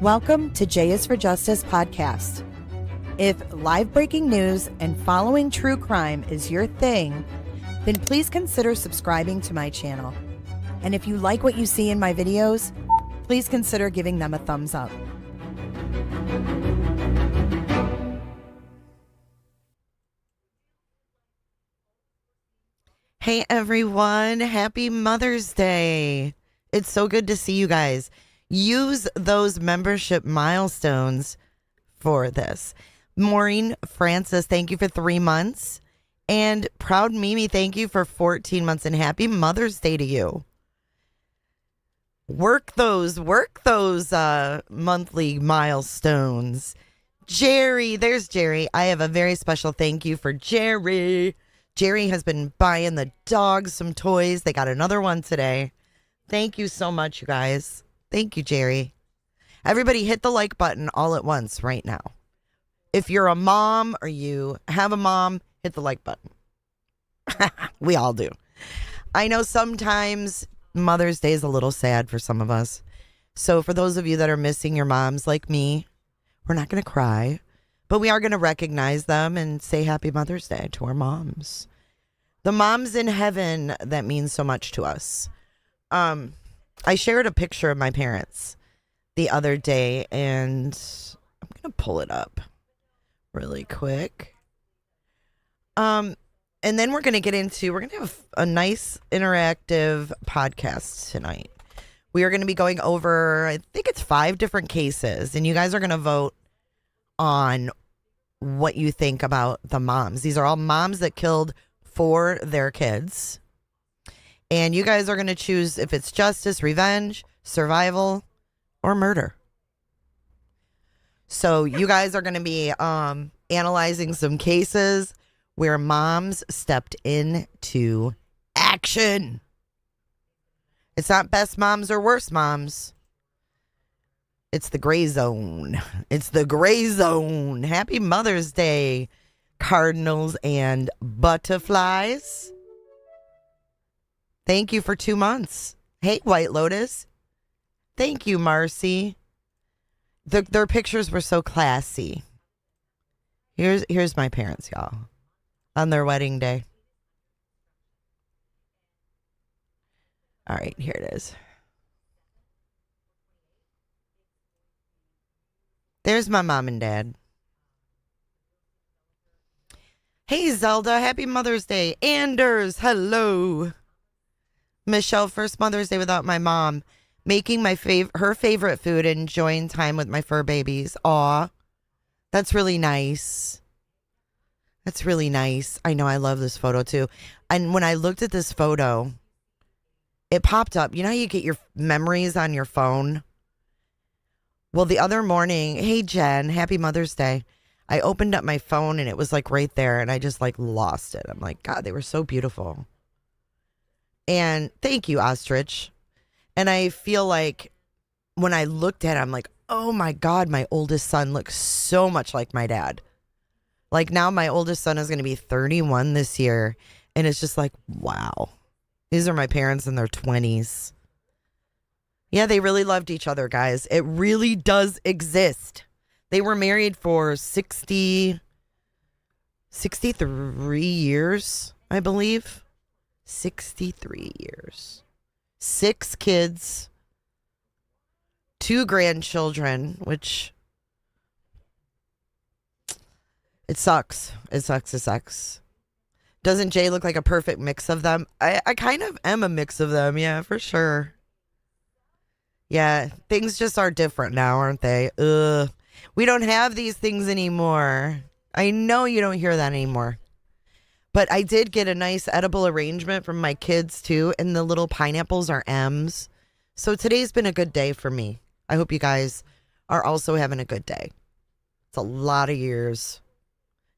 Welcome to J is for Justice podcast. If live breaking news and following true crime is your thing, then please consider subscribing to my channel. And if you like what you see in my videos, please consider giving them a thumbs up. Hey everyone, happy Mother's Day. It's so good to see you guys. Use those membership milestones for this. Maureen Francis, thank you for 3 months. And Proud Mimi, thank you for 14 months. And happy Mother's Day to you. Work those monthly milestones. Jerry, there's Jerry. I have a very special thank you for Jerry. Jerry has been buying the dogs some toys. They got another one today. Thank you so much, you guys. Thank you, Jerry. Everybody hit the like button all at once right now. If you're a mom or you have a mom, hit the like button. We all do. I know sometimes Mother's Day is a little sad for some of us. So for those of you that are missing your moms like me, we're not going to cry, but we are going to recognize them and say Happy Mother's Day to our moms. The moms in heaven that mean so much to us. I shared a picture of my parents the other day, and I'm going to pull it up really quick. And then we're going to have a nice interactive podcast tonight. We are going to be going over, I think it's 5 different cases, and you guys are going to vote on what you think about the moms. These are all moms that killed for their kids. And you guys are going to choose if it's justice, revenge, survival, or murder. So you guys are going to be analyzing some cases where moms stepped into action. It's not best moms or worst moms. It's the gray zone. It's the gray zone. Happy Mother's Day, cardinals and butterflies. Thank you for 2 months. Hey, White Lotus. Thank you, Marcy. Their pictures were so classy. Here's my parents, y'all, on their wedding day. All right, here it is. There's my mom and dad. Hey, Zelda. Happy Mother's Day. Anders, hello. Michelle, first Mother's Day without my mom. Making her favorite food and enjoying time with my fur babies. Aw, that's really nice. That's really nice. I know, I love this photo too. And when I looked at this photo, it popped up. You know how you get your memories on your phone? Well, the other morning, hey Jen, happy Mother's Day. I opened up my phone and it was like right there and I just like lost it. I'm like, God, they were so beautiful. And thank you, Ostrich. And I feel like when I looked at it, I'm like, oh my God, my oldest son looks so much like my dad. Like now my oldest son is going to be 31 this year. And it's just like, wow. These are my parents in their 20s. Yeah, they really loved each other, guys. It really does exist. They were married for 63 years, I believe. 63 years. 6 kids. 2 grandchildren, which it sucks. It sucks. Doesn't Jay look like a perfect mix of them? I kind of am a mix of them, yeah, for sure. Yeah, things just are different now, aren't they? Ugh. We don't have these things anymore. I know you don't hear that anymore. But I did get a nice edible arrangement from my kids too, and the little pineapples are M's. So today's been a good day for me. I hope you guys are also having a good day. It's a lot of years.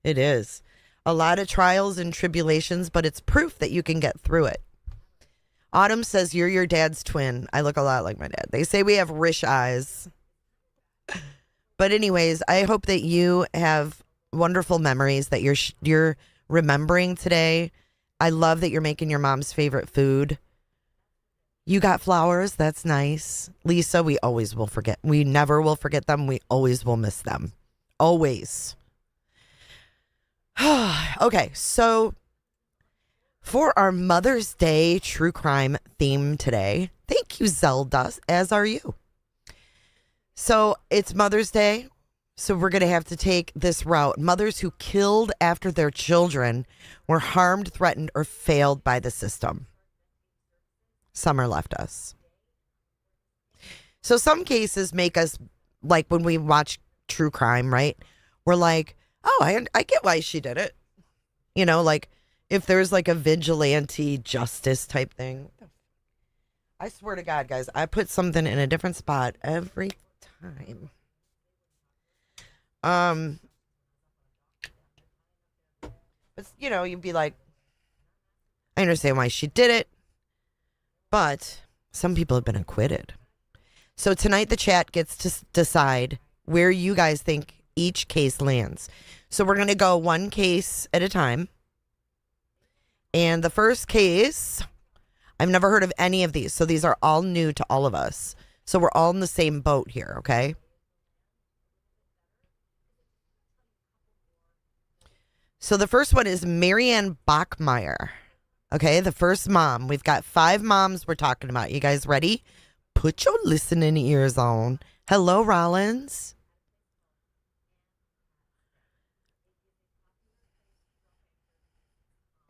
It is. A lot of trials and tribulations, but it's proof that you can get through it. Autumn says, you're your dad's twin. I look a lot like my dad. They say we have rich eyes. But anyways, I hope that you have wonderful memories that you're remembering today. I love that you're making your mom's favorite food. You got flowers. That's nice. Lisa, we always will forget. We never will forget them. We always will miss them. Always. Okay, so for our Mother's Day true crime theme today, thank you, Zelda, as are you. So it's Mother's Day, so we're going to have to take this route. Mothers who killed after their children were harmed, threatened, or failed by the system. Summer left us. So some cases make us, like when we watch true crime, right? We're like, oh, I get why she did it. You know, like if there's like a vigilante justice type thing. I swear to God, guys, I put something in a different spot every time. But, you know, you'd be like, I understand why she did it. But some people have been acquitted. So tonight the chat gets to decide where you guys think each case lands. So we're going to go one case at a time. And the first case, I've never heard of any of these. So these are all new to all of us. So we're all in the same boat here, okay? So the first one is Marianne Bachmeier. Okay, the first mom. We've got 5 moms we're talking about. You guys ready? Put your listening ears on. Hello, Rollins.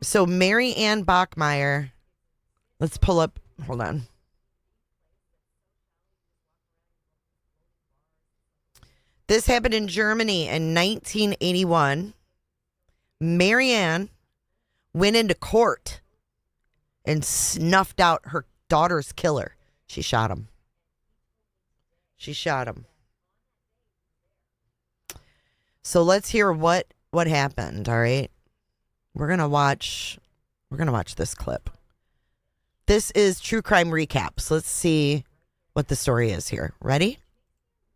So Marianne Bachmeier. Let's pull up. Hold on. This happened in Germany in 1981. Marianne went into court and snuffed out her daughter's killer. She shot him. So let's hear what happened, all right? We're going to watch this clip. This is True Crime Recaps. Let's see what the story is here. Ready?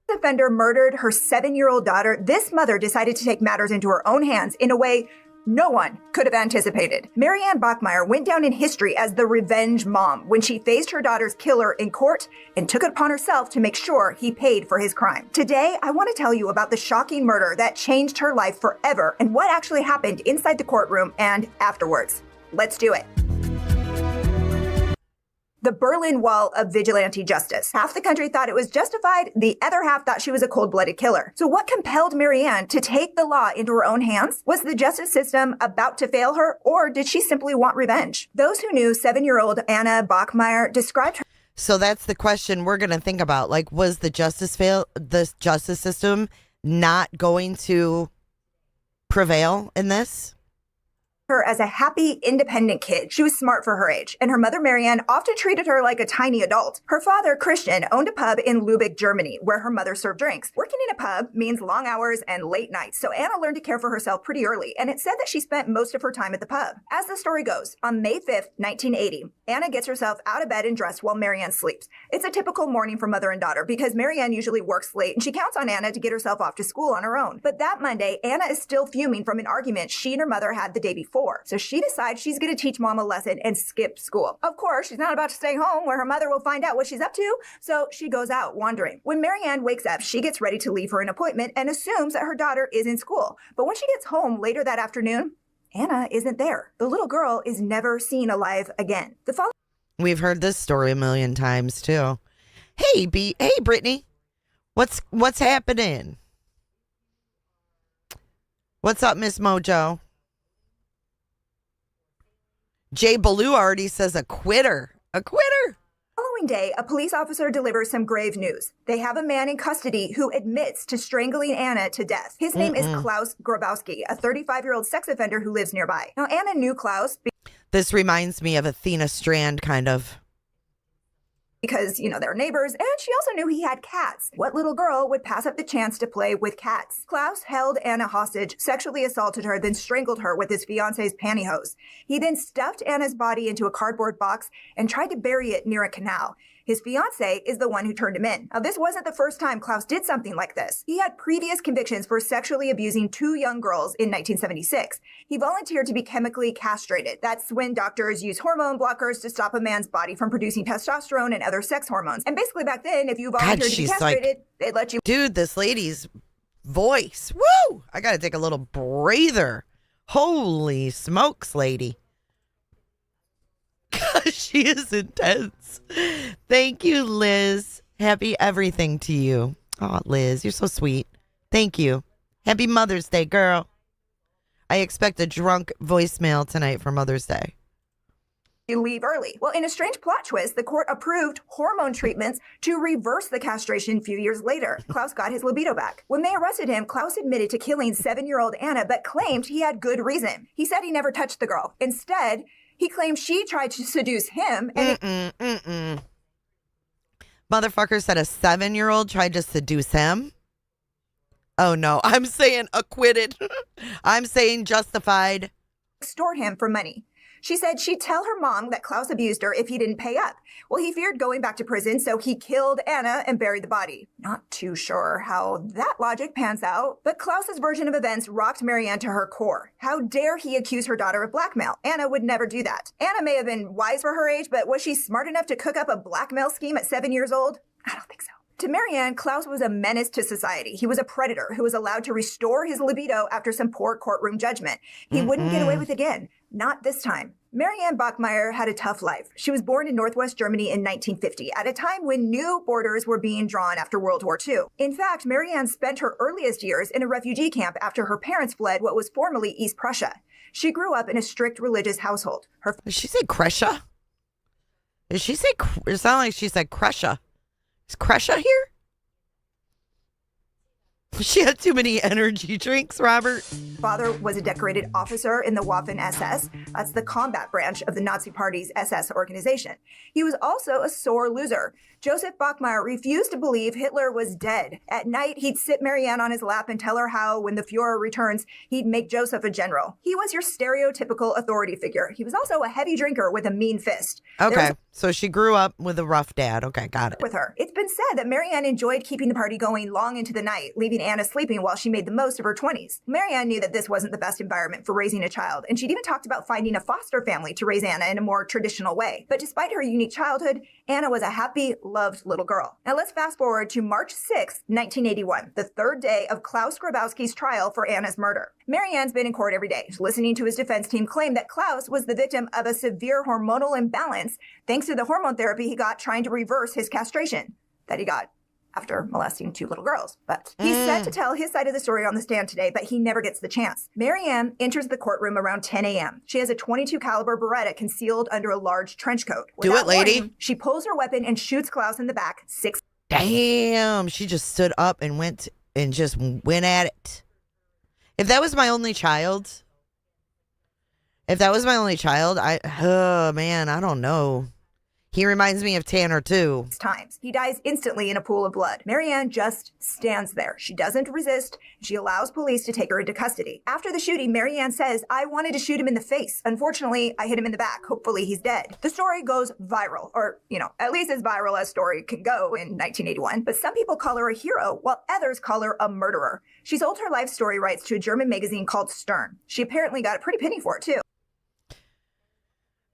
The offender murdered her 7-year-old daughter. This mother decided to take matters into her own hands in a way no one could have anticipated. Marianne Bachmeier went down in history as the revenge mom when she faced her daughter's killer in court and took it upon herself to make sure he paid for his crime. Today, I want to tell you about the shocking murder that changed her life forever and what actually happened inside the courtroom and afterwards. Let's do it. The Berlin Wall of vigilante justice. Half the country thought it was justified, the other half thought she was a cold-blooded killer. So what compelled Marianne to take the law into her own hands? Was the justice system about to fail her, or did she simply want revenge? Those who knew 7-year-old Anna Bachmeier described her. So that's the question we're going to think about. Like, was the justice system not going to prevail in this? Her as a happy, independent kid. She was smart for her age, and her mother, Marianne, often treated her like a tiny adult. Her father, Christian, owned a pub in Lübeck, Germany, where her mother served drinks. Working in a pub means long hours and late nights, so Anna learned to care for herself pretty early, and it's said that she spent most of her time at the pub. As the story goes, on May 5th, 1980, Anna gets herself out of bed and dressed while Marianne sleeps. It's a typical morning for mother and daughter because Marianne usually works late, and she counts on Anna to get herself off to school on her own. But that Monday, Anna is still fuming from an argument she and her mother had the day before. So she decides she's going to teach mom a lesson and skip school. Of course, she's not about to stay home where her mother will find out what she's up to, so she goes out wandering. When Marianne wakes up, she gets ready to leave for an appointment and assumes that her daughter is in school. But when she gets home later that afternoon, Anna isn't there. The little girl is never seen alive again. We've heard this story a million times too. Hey, Brittany, what's happening? What's up, Miss Mojo? Jay Ballou already says a quitter. Following day, a police officer delivers some grave news. They have a man in custody who admits to strangling Anna to death. His name is Klaus Grabowski, a 35-year-old sex offender who lives nearby. Now, Anna knew Klaus. This reminds me of Athena Strand, kind of. Because, they're neighbors, and she also knew he had cats. What little girl would pass up the chance to play with cats? Klaus held Anna hostage, sexually assaulted her, then strangled her with his fiance's pantyhose. He then stuffed Anna's body into a cardboard box and tried to bury it near a canal. His fiancée is the one who turned him in. Now, this wasn't the first time Klaus did something like this. He had previous convictions for sexually abusing 2 young girls in 1976. He volunteered to be chemically castrated. That's when doctors use hormone blockers to stop a man's body from producing testosterone and other sex hormones. And basically back then, if you volunteered to be castrated, they'd let you... Dude, this lady's voice. Woo! I got to take a little breather. Holy smokes, lady. She is intense. Thank you, Liz. Happy everything to you. Oh, Liz, you're so sweet. Thank you. Happy Mother's Day, girl. I expect a drunk voicemail tonight for Mother's Day. You leave early. Well, in a strange plot twist, the court approved hormone treatments to reverse the castration a few years later. Klaus got his libido back. When they arrested him, Klaus admitted to killing 7-year-old Anna, but claimed he had good reason. He said he never touched the girl. Instead, he claimed she tried to seduce him. And Motherfucker said a 7-year-old tried to seduce him. Oh, no. I'm saying acquitted. I'm saying justified. Extort him for money. She said she'd tell her mom that Klaus abused her if he didn't pay up. Well, he feared going back to prison, so he killed Anna and buried the body. Not too sure how that logic pans out, but Klaus's version of events rocked Marianne to her core. How dare he accuse her daughter of blackmail? Anna would never do that. Anna may have been wise for her age, but was she smart enough to cook up a blackmail scheme at 7 years old? I don't think so. To Marianne, Klaus was a menace to society. He was a predator who was allowed to restore his libido after some poor courtroom judgment. He wouldn't get away with it again. Not this time. Marianne Bachmeier had a tough life. She was born in Northwest Germany in 1950, at a time when new borders were being drawn after World War II. In fact, Marianne spent her earliest years in a refugee camp after her parents fled what was formerly East Prussia. She grew up in a strict religious household. Did she say Krusha? Did she say, it sounded like she said Krusha. Is Krusha here? She had too many energy drinks, Robert. Father was a decorated officer in the Waffen-SS. That's the combat branch of the Nazi Party's SS organization. He was also a sore loser. Joseph Bachmeier refused to believe Hitler was dead. At night, he'd sit Marianne on his lap and tell her how, when the Fuhrer returns, he'd make Joseph a general. He was your stereotypical authority figure. He was also a heavy drinker with a mean fist. Okay, so she grew up with a rough dad. Okay, got it. With her. It's been said that Marianne enjoyed keeping the party going long into the night, leaving Anna sleeping while she made the most of her 20s. Marianne knew that this wasn't the best environment for raising a child, and she'd even talked about finding a foster family to raise Anna in a more traditional way. But despite her unique childhood, Anna was a happy, loved little girl. Now let's fast forward to March 6, 1981, the third day of Klaus Grabowski's trial for Anna's murder. Marianne's been in court every day, listening to his defense team claim that Klaus was the victim of a severe hormonal imbalance thanks to the hormone therapy he got trying to reverse his castration that he got after molesting 2 little girls. But he's set to tell his side of the story on the stand today, but he never gets the chance. Marianne enters the courtroom around 10 a.m. She has a .22 caliber Beretta concealed under a large trench coat. Do it, lady. Warning, she pulls her weapon and shoots Klaus in the back 6. Damn, she just stood up and went at it. If that was my only child, I don't know. He reminds me of Tanner, too. Times. He dies instantly in a pool of blood. Marianne just stands there. She doesn't resist. She allows police to take her into custody. After the shooting, Marianne says, "I wanted to shoot him in the face. Unfortunately, I hit him in the back. Hopefully he's dead." The story goes viral, or, at least as viral as story can go in 1981. But some people call her a hero, while others call her a murderer. She sold her life story rights to a German magazine called Stern. She apparently got a pretty penny for it, too.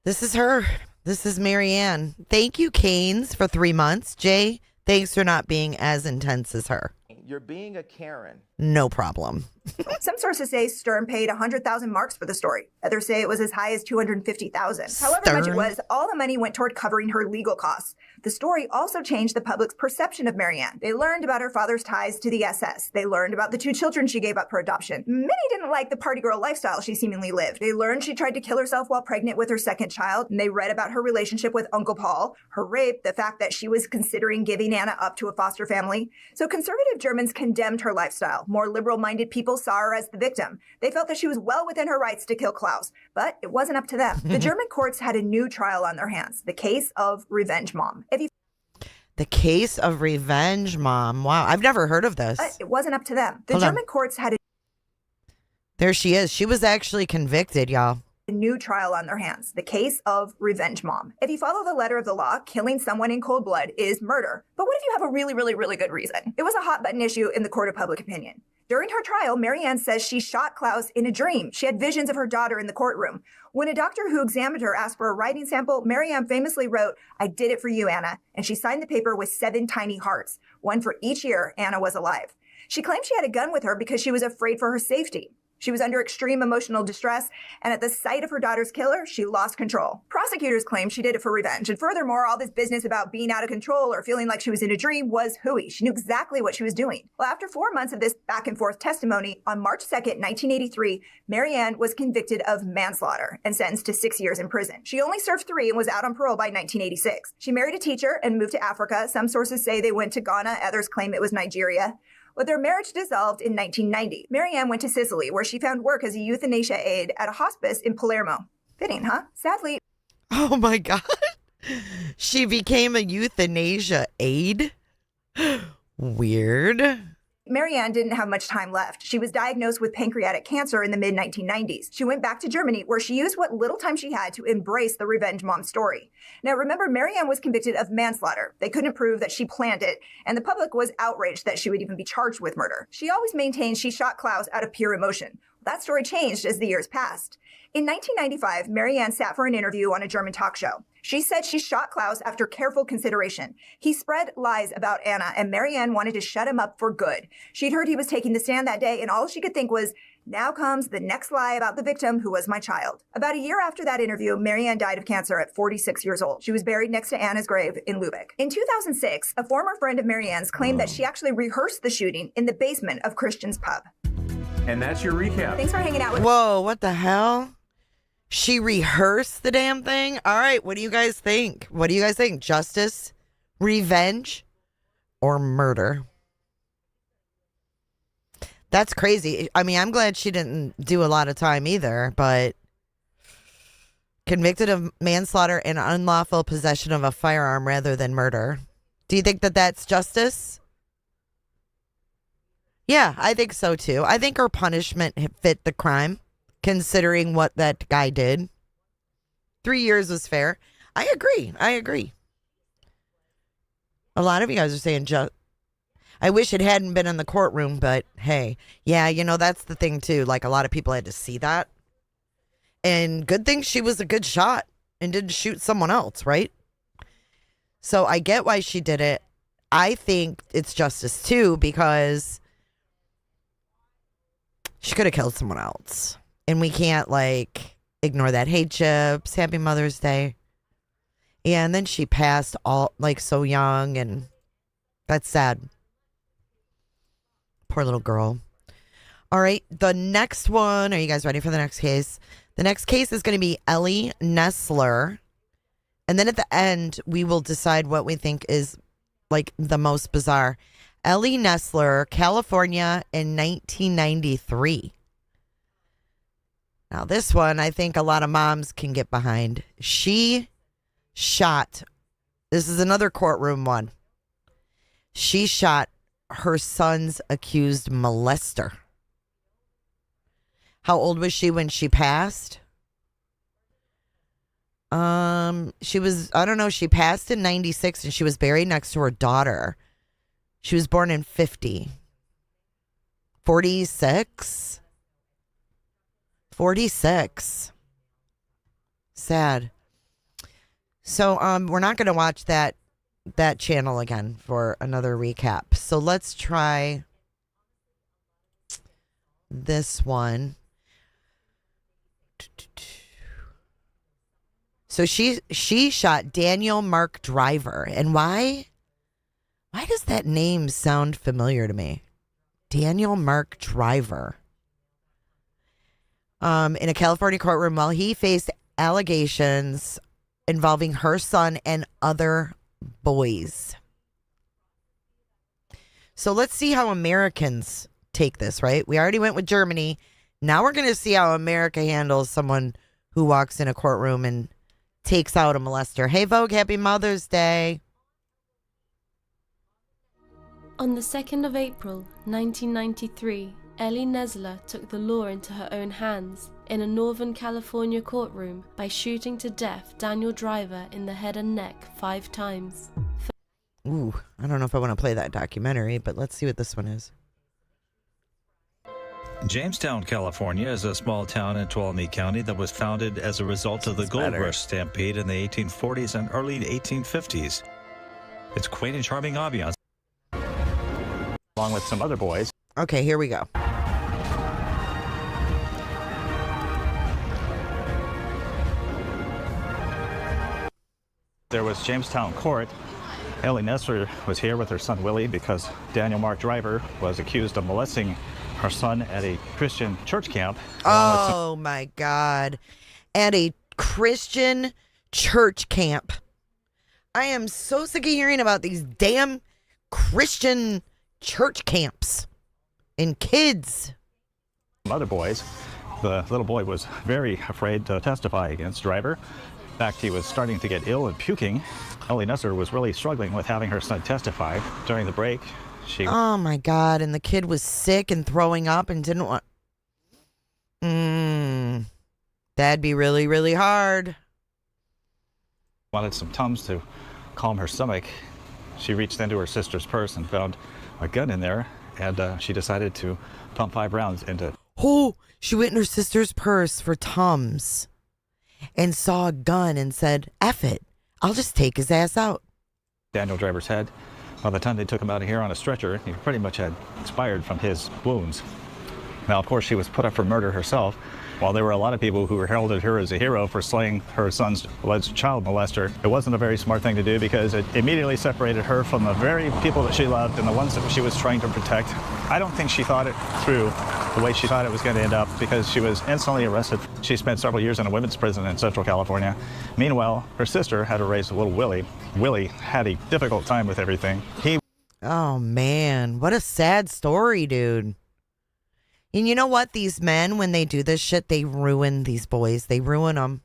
This is her. This is Marianne. Thank you, Canes, for 3 months. Jay, thanks for not being as intense as her. You're being a Karen. No problem. Some sources say Stern paid 100,000 marks for the story. Others say it was as high as 250,000. However much it was, all the money went toward covering her legal costs. The story also changed the public's perception of Marianne. They learned about her father's ties to the SS. They learned about the 2 children she gave up for adoption. Many didn't like the party girl lifestyle she seemingly lived. They learned she tried to kill herself while pregnant with her second child, and they read about her relationship with Uncle Paul, her rape, the fact that she was considering giving Anna up to a foster family. So conservative Germans condemned her lifestyle. More liberal-minded people saw her as the victim. They felt that she was well within her rights to kill Klaus, but it wasn't up to them. The German courts had a new trial on their hands, the case of Revenge Mom. The case of Revenge Mom. Wow, I've never heard of this. It wasn't up to them. The Hold on. German courts had a... There she is. She was actually convicted, y'all. a new trial on their hands, the case of Revenge Mom. If you follow the letter of the law, killing someone in cold blood is murder. But what if you have a really, really, really good reason? It was a hot button issue in the court of public opinion. During her trial, Marianne says she shot Klaus in a dream. She had visions of her daughter in the courtroom. When a doctor who examined her asked for a writing sample, Marianne famously wrote, "I did it for you, Anna." And she signed the paper with 7 tiny hearts, one for each year Anna was alive. She claimed she had a gun with her because she was afraid for her safety. She was under extreme emotional distress, and at the sight of her daughter's killer, she lost control. Prosecutors claim she did it for revenge, and furthermore, all this business about being out of control or feeling like she was in a dream was hooey. She knew exactly what she was doing. Well, after 4 months of this back-and-forth testimony, on March 2nd, 1983, Marianne was convicted of manslaughter and sentenced to 6 years in prison. She only served 3 and was out on parole by 1986. She married a teacher and moved to Africa. Some sources say they went to Ghana, others claim it was Nigeria. But their marriage dissolved in 1990. Marianne went to Sicily, where she found work as a euthanasia aide at a hospice in Palermo. Fitting, huh? Sadly... Oh my God. She became a euthanasia aide? Weird. Marianne didn't have much time left. She was diagnosed with pancreatic cancer in the mid-1990s. She went back to Germany, where she used what little time she had to embrace the Revenge Mom story. Now, remember, Marianne was convicted of manslaughter. They couldn't prove that she planned it, and the public was outraged that she would even be charged with murder. She always maintained she shot Klaus out of pure emotion. That story changed as the years passed. In 1995, Marianne sat for an interview on a German talk show. She said she shot Klaus after careful consideration. He spread lies about Anna, and Marianne wanted to shut him up for good. She'd heard he was taking the stand that day, and all she could think was, now comes the next lie about the victim who was my child. About a year after that interview, Marianne died of cancer at 46 years old. She was buried next to Anna's grave in Lübeck. In 2006, a former friend of Marianne's claimed that she actually rehearsed the shooting in the basement of Christian's pub. And that's your recap. Thanks for hanging out with Whoa, what the hell? She rehearsed the damn thing? All right, what do you guys think? What do you guys think? Justice, revenge, or murder? That's crazy. I mean, I'm glad she didn't do a lot of time either, but convicted of manslaughter and unlawful possession of a firearm rather than murder. Do you think that that's justice? Yeah, I think so too. I think her punishment fit the crime, considering what that guy did. 3 years was fair. I agree. A lot of you guys are saying I wish it hadn't been in the courtroom, but hey, yeah, you know, that's the thing too. Like, a lot of people had to see that. And good thing she was a good shot and didn't shoot someone else, right? So I get why she did it. I think it's justice too, because she could have killed someone else. And we can't, like, ignore that. Hey, Chips, happy Mother's Day. Yeah, and then she passed so young, and that's sad. Poor little girl. All right, the next one. Are you guys ready for the next case? The next case is going to be Ellie Nesler. And then at the end, we will decide what we think is, like, the most bizarre. Ellie Nesler, California in 1993. Now, this one, I think a lot of moms can get behind. She shot, this is another courtroom one. She shot her son's accused molester. How old was she when she passed? She was, I don't know, she passed in 96 and she was buried next to her daughter. She was born in 50. 46? 46. Sad. So we're not going to watch that channel again for another recap. So let's try this one. So she shot Daniel Mark Driver. And why does that name sound familiar to me? Daniel Mark Driver. In a California courtroom while he faced allegations involving her son and other boys. So let's see how Americans take this, right? We already went with Germany. Now we're going to see how America handles someone who walks in a courtroom and takes out a molester. Hey, Vogue, happy Mother's Day. On the 2nd of April, 1993, Ellie Nesler took the law into her own hands in a Northern California courtroom by shooting to death Danyale Driver in the head and neck 5 times. Ooh, I don't know if I want to play that documentary, but let's see what this one is. Jamestown, California is a small town in Tuolumne County that was founded as a result of the gold rush stampede in the 1840s and early 1850s. Its quaint and charming ambiance, along with some other boys. Okay, here we go. There was Jamestown Court. Ellie Nesler was here with her son Willie because Danyale Mark Driver was accused of molesting her son at a Christian church camp. Oh my God. At a Christian church camp. I am so sick of hearing about these damn Christian church camps and kids. Some other boys. The little boy was very afraid to testify against Driver. In fact, he was starting to get ill and puking. Ellie Nesler was really struggling with having her son testify. During the break, Oh my God, and the kid was sick and throwing up and didn't want... That'd be really, really hard. Wanted some Tums to calm her stomach. She reached into her sister's purse and found a gun in there, and she decided to pump 5 rounds into... Oh, she went in her sister's purse for Tums and saw a gun and said, F it, I'll just take his ass out. Danyale Driver's head. By the time they took him out of here on a stretcher, he pretty much had expired from his wounds. Now, of course, she was put up for murder herself. While there were a lot of people who heralded her as a hero for slaying her son's alleged child molester, it wasn't a very smart thing to do because it immediately separated her from the very people that she loved and the ones that she was trying to protect. I don't think she thought it through the way she thought it was going to end up because she was instantly arrested. She spent several years in a women's prison in Central California. Meanwhile, her sister had to raise a little Willie. Willie had a difficult time with everything. Oh, man. What a sad story, dude. And you know what? These men, when they do this shit, they ruin these boys. They ruin them.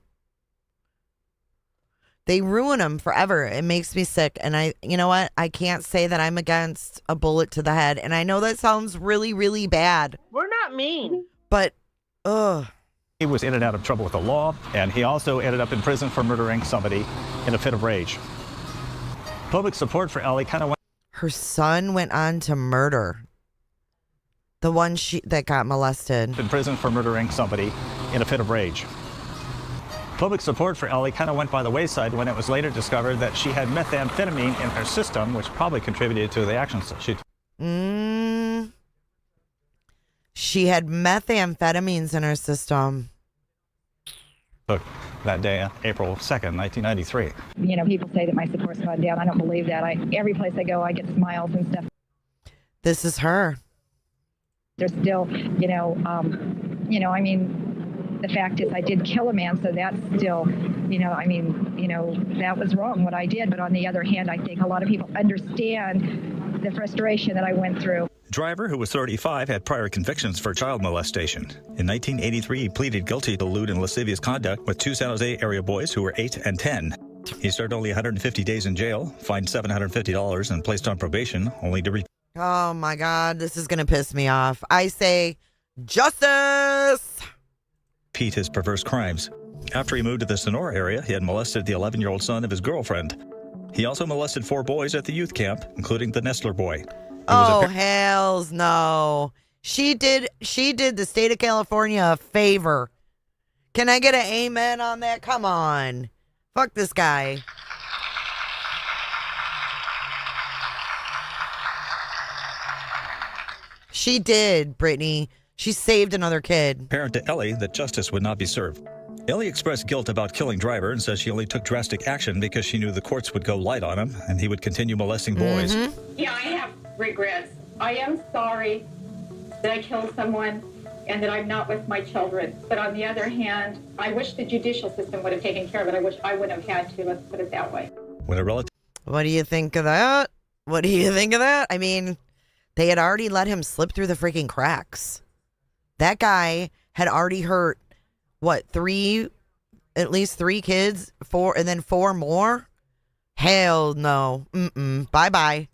They ruin them forever. It makes me sick. And you know what? I can't say that I'm against a bullet to the head. And I know that sounds really, really bad. We're not mean. But, ugh. He was in and out of trouble with the law, and he also ended up in prison for murdering somebody in a fit of rage. Public support for Ellie kind of went... Her son went on to murder the one that got molested. In prison for murdering somebody in a fit of rage. Public support for Ellie kind of went by the wayside when it was later discovered that she had methamphetamine in her system, which probably contributed to the actions that she took. She had methamphetamines in her system. That day, April 2nd, 1993. You know, people say that my support's gone down. I don't believe that. Every place I go, I get smiles and stuff. This is her. There's still, I mean, the fact is I did kill a man, so that's still, that was wrong what I did. But on the other hand, I think a lot of people understand the frustration that I went through. Driver, who was 35, had prior convictions for child molestation. In 1983, he pleaded guilty to lewd and lascivious conduct with 2 San Jose area boys who were 8 and 10. He served only 150 days in jail, fined $750, and placed on probation, only to Oh my God, this is going to piss me off. I say justice! repeat his perverse crimes. After he moved to the Sonora area, he had molested the 11-year-old son of his girlfriend. He also molested 4 boys at the youth camp, including the Nesler boy. Oh, hells no. She did the state of California a favor. Can I get an amen on that? Come on. Fuck this guy. She did, Brittany. She saved another kid. Parent to Ellie that justice would not be served. Ellie expressed guilt about killing Driver and says she only took drastic action because she knew the courts would go light on him and he would continue molesting boys. Yeah, I have regrets. I am sorry that I killed someone and that I'm not with my children. But on the other hand, I wish the judicial system would have taken care of it. I wish I wouldn't have had to, let's put it that way. When a relative... What do you think of that? What do you think of that? I mean, they had already let him slip through the freaking cracks. That guy had already hurt, at least 3 kids, 4, and then 4 more? Hell no. Bye-bye.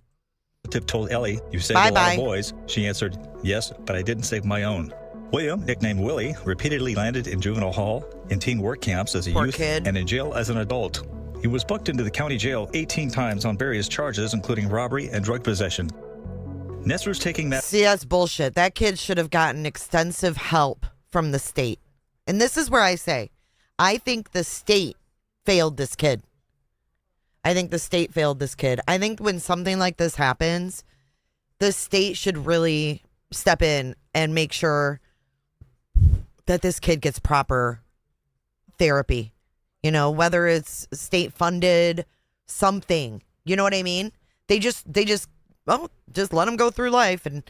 Tip told Ellie, "You saved a lot of boys." She answered, "Yes, but I didn't save my own." William, nicknamed Willie, repeatedly landed in juvenile hall, in teen work camps as a Poor youth, kid. and in jail as an adult. He was booked into the county jail 18 times on various charges, including robbery and drug possession. Nesler's taking that. See, that's bullshit. That kid should have gotten extensive help from the state. And this is where I say, I think the state failed this kid. I think when something like this happens, the state should really step in and make sure that this kid gets proper therapy. You know, whether it's state funded, something. You know what I mean? They just let him go through life, and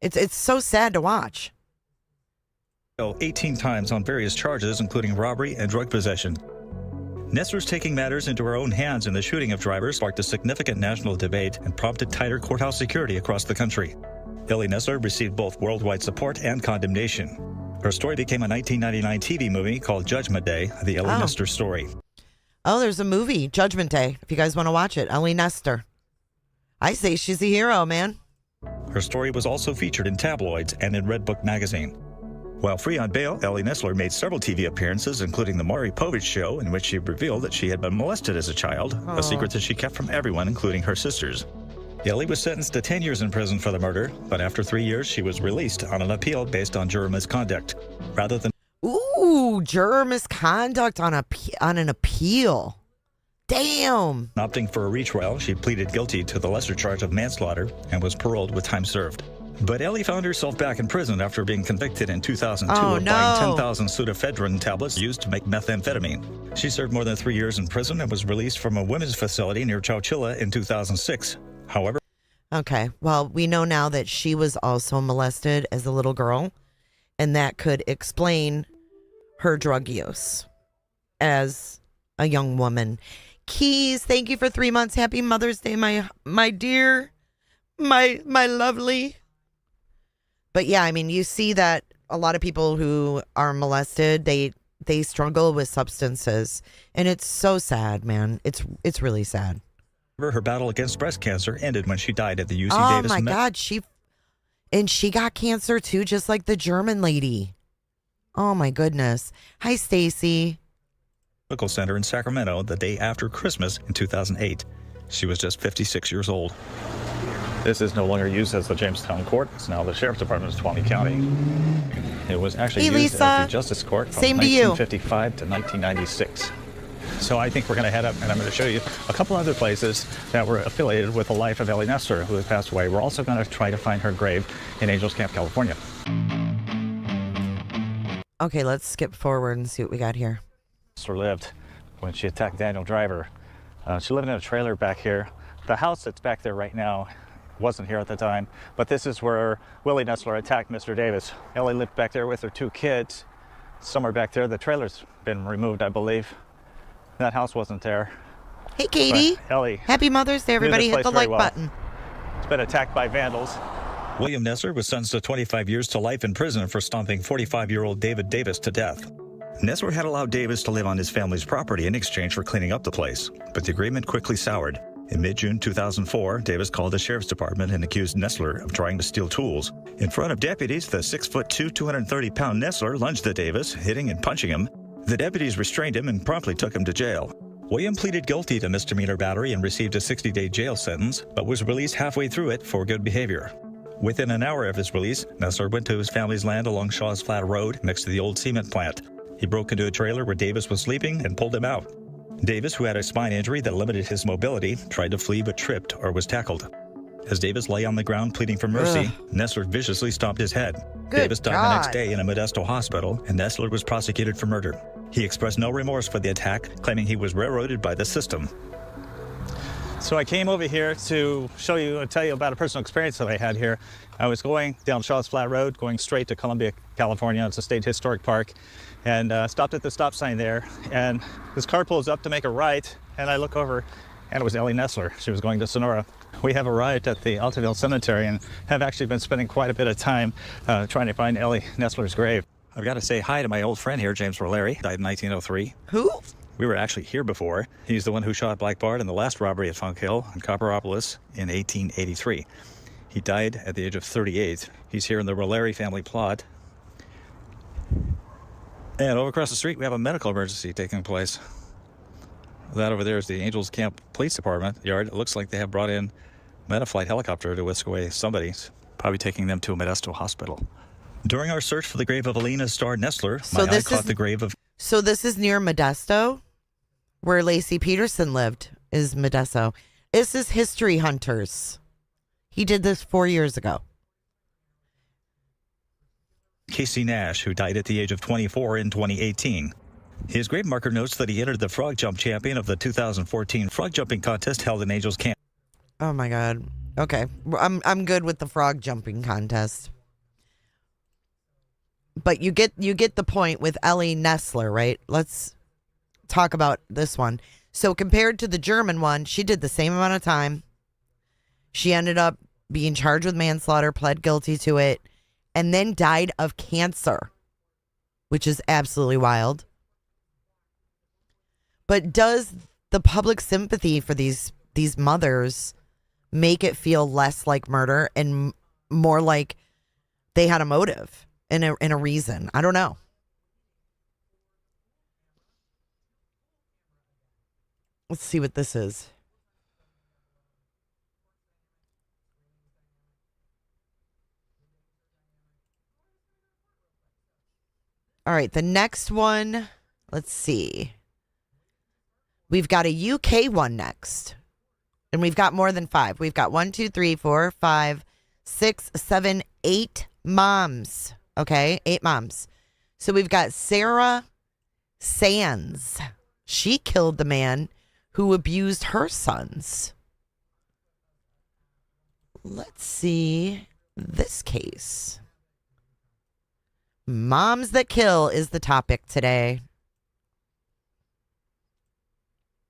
it's so sad to watch. 18 times on various charges, including robbery and drug possession. Nesler's taking matters into her own hands in the shooting of drivers sparked a significant national debate and prompted tighter courthouse security across the country. Ellie Nesler received both worldwide support and condemnation. Her story became a 1999 TV movie called Judgment Day, the Ellie Nesler story. Oh, there's a movie, Judgment Day, if you guys want to watch it. Ellie Nesler. I say she's a hero, man. Her story was also featured in tabloids and in Redbook magazine. While free on bail, Ellie Nesler made several TV appearances, including The Maury Povich Show, in which she revealed that she had been molested as a child, a secret that she kept from everyone, including her sisters. Ellie was sentenced to 10 years in prison for the murder, but after 3 years, she was released on an appeal based on juror misconduct. Rather than juror misconduct on an appeal. Damn. opting for a retrial, she pleaded guilty to the lesser charge of manslaughter and was paroled with time served. But Ellie found herself back in prison after being convicted in 2002 of buying 10,000 pseudoephedrine tablets used to make methamphetamine. She served more than 3 years in prison and was released from a women's facility near Chowchilla in 2006. However, Okay, well, we know now that she was also molested as a little girl, and that could explain her drug use as a young woman. Keys, thank you for 3 months. Happy Mother's Day, my dear, my lovely. But yeah, I mean, you see that a lot of people who are molested, they struggle with substances, and it's so sad, man. It's really sad. her battle against breast cancer ended when she died at the UC Oh Davis. my God, she got cancer too, just like the German lady. Oh my goodness. Hi, Stacy. Medical Center in Sacramento the day after Christmas in 2008. She was just 56 years old. This is no longer used as the Jamestown Court. It's now the Sheriff's Department of Tuolumne County. It was actually used as the Justice Court from 1955 to 1996. So I think we're going to head up, and I'm going to show you a couple other places that were affiliated with the life of Ellie Nesler, who has passed away. We're also going to try to find her grave in Angels Camp, California. Okay, let's skip forward and see what we got here. Nesler lived when she attacked Daniel Driver. She lived in a trailer back here. The house that's back there right now wasn't here at the time, but this is where Willie Nesler attacked Mr. Davis. Ellie lived back there with her 2 kids. Somewhere back there, the trailer's been removed, I believe. That house wasn't there. Hey, Katie. But Ellie. Happy Mother's Day, everybody. Hit the like button. It's been attacked by vandals. William Nesler was sentenced to 25 years to life in prison for stomping 45-year-old David Davis to death. Nesler had allowed Davis to live on his family's property in exchange for cleaning up the place, but the agreement quickly soured. In mid-June 2004, Davis called the Sheriff's Department and accused Nesler of trying to steal tools. In front of deputies, the 6'2", 230-pound Nesler lunged at Davis, hitting and punching him. The deputies restrained him and promptly took him to jail. William pleaded guilty to misdemeanor battery and received a 60-day jail sentence, but was released halfway through it for good behavior. Within an hour of his release, Nesler went to his family's land along Shaw's Flat Road next to the old cement plant. He broke into a trailer where Davis was sleeping and pulled him out. Davis, who had a spine injury that limited his mobility, tried to flee but tripped or was tackled. As Davis lay on the ground pleading for mercy, Nesler viciously stomped his head. Davis died the next day in a Modesto hospital, and Nesler was prosecuted for murder. He expressed no remorse for the attack, claiming he was railroaded by the system. So I came over here to show you and tell you about a personal experience that I had here. I was going down Shaw's Flat Road, going straight to Columbia, California. It's a state historic park, and stopped at the stop sign there. And this car pulls up to make a right, and I look over, and it was Ellie Nesler. She was going to Sonora. We have arrived at the Altaville Cemetery and have actually been spending quite a bit of time trying to find Ellie Nesler's grave. I've got to say hi to my old friend here, James Valérie, died in 1903. Who? We were actually here before. He's the one who shot Black Bart in the last robbery at Funk Hill in Copperopolis in 1883. He died at the age of 38. He's here in the Valérie family plot. And over across the street, we have a medical emergency taking place. That over there is the Angels Camp Police Department yard. It looks like they have brought in a Metaflight helicopter to whisk away somebody, probably taking them to a Modesto hospital. During our search for the grave of Alina Starr Nesler, my eye caught the grave of... So this is near Modesto, where Lacey Peterson lived, is Modesto. This is History Hunters. He did this 4 years ago. Casey Nash, who died at the age of 24 in 2018. His grave marker notes that he entered the frog jump champion of the 2014 frog jumping contest held in Angels Camp. Oh my God. Okay. I'm good with the frog jumping contest. But you get the point with Ellie Nesler, right? Let's talk about this one. So compared to the German one, she did the same amount of time. She ended up being charged with manslaughter, pled guilty to it, and then died of cancer, which is absolutely wild. But does the public sympathy for these mothers make it feel less like murder and more like they had a motive and a reason? I don't know. Let's see what this is. All right, the next one, let's see. We've got a UK one next. And we've got more than 5. We've got 1, 2, 3, 4, 5, 6, 7, 8 moms. Okay, 8 moms. So we've got Sarah Sands. She killed the man who abused her sons. Let's see this case. Moms that kill is the topic today.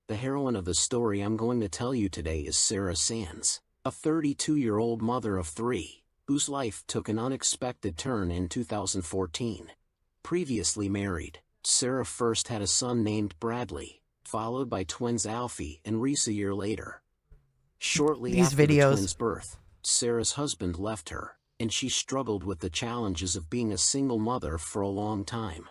The heroine of the story I'm going to tell you today is Sarah Sands, a 32-year-old mother of 3, whose life took an unexpected turn in 2014. Previously married, Sarah first had a son named Bradley, followed by twins Alfie and Reese a year later. Shortly after the twins' birth, Sarah's husband left her, and she struggled with the challenges of being a single mother for a long time.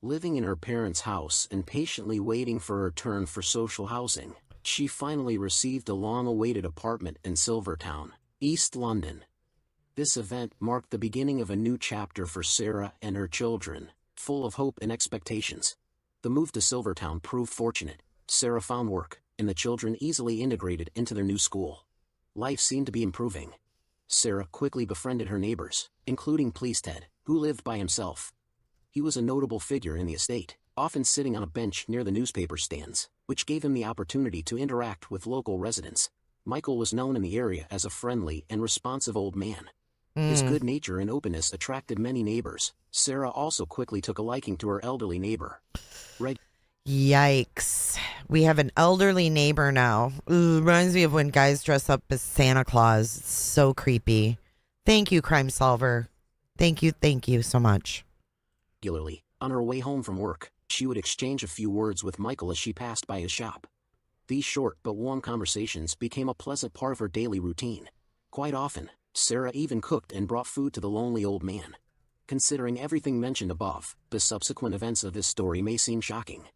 Living in her parents' house and patiently waiting for her turn for social housing, she finally received a long-awaited apartment in Silvertown, East London. This event marked the beginning of a new chapter for Sarah and her children, full of hope and expectations. The move to Silvertown proved fortunate. Sarah found work, and the children easily integrated into their new school. Life seemed to be improving. Sarah quickly befriended her neighbors, including Police Ted, who lived by himself. He was a notable figure in the estate, often sitting on a bench near the newspaper stands, which gave him the opportunity to interact with local residents. Michael was known in the area as a friendly and responsive old man. His good nature and openness attracted many neighbors. Sarah also quickly took a liking to her elderly neighbor. Yikes. We have an elderly neighbor now. Ooh, reminds me of when guys dress up as Santa Claus. It's so creepy. Thank you, Crime Solver. Thank you so much. Regularly, on her way home from work, she would exchange a few words with Michael as she passed by his shop. These short but warm conversations became a pleasant part of her daily routine. Quite often, Sarah even cooked and brought food to the lonely old man. Considering everything mentioned above, the subsequent events of this story may seem shocking.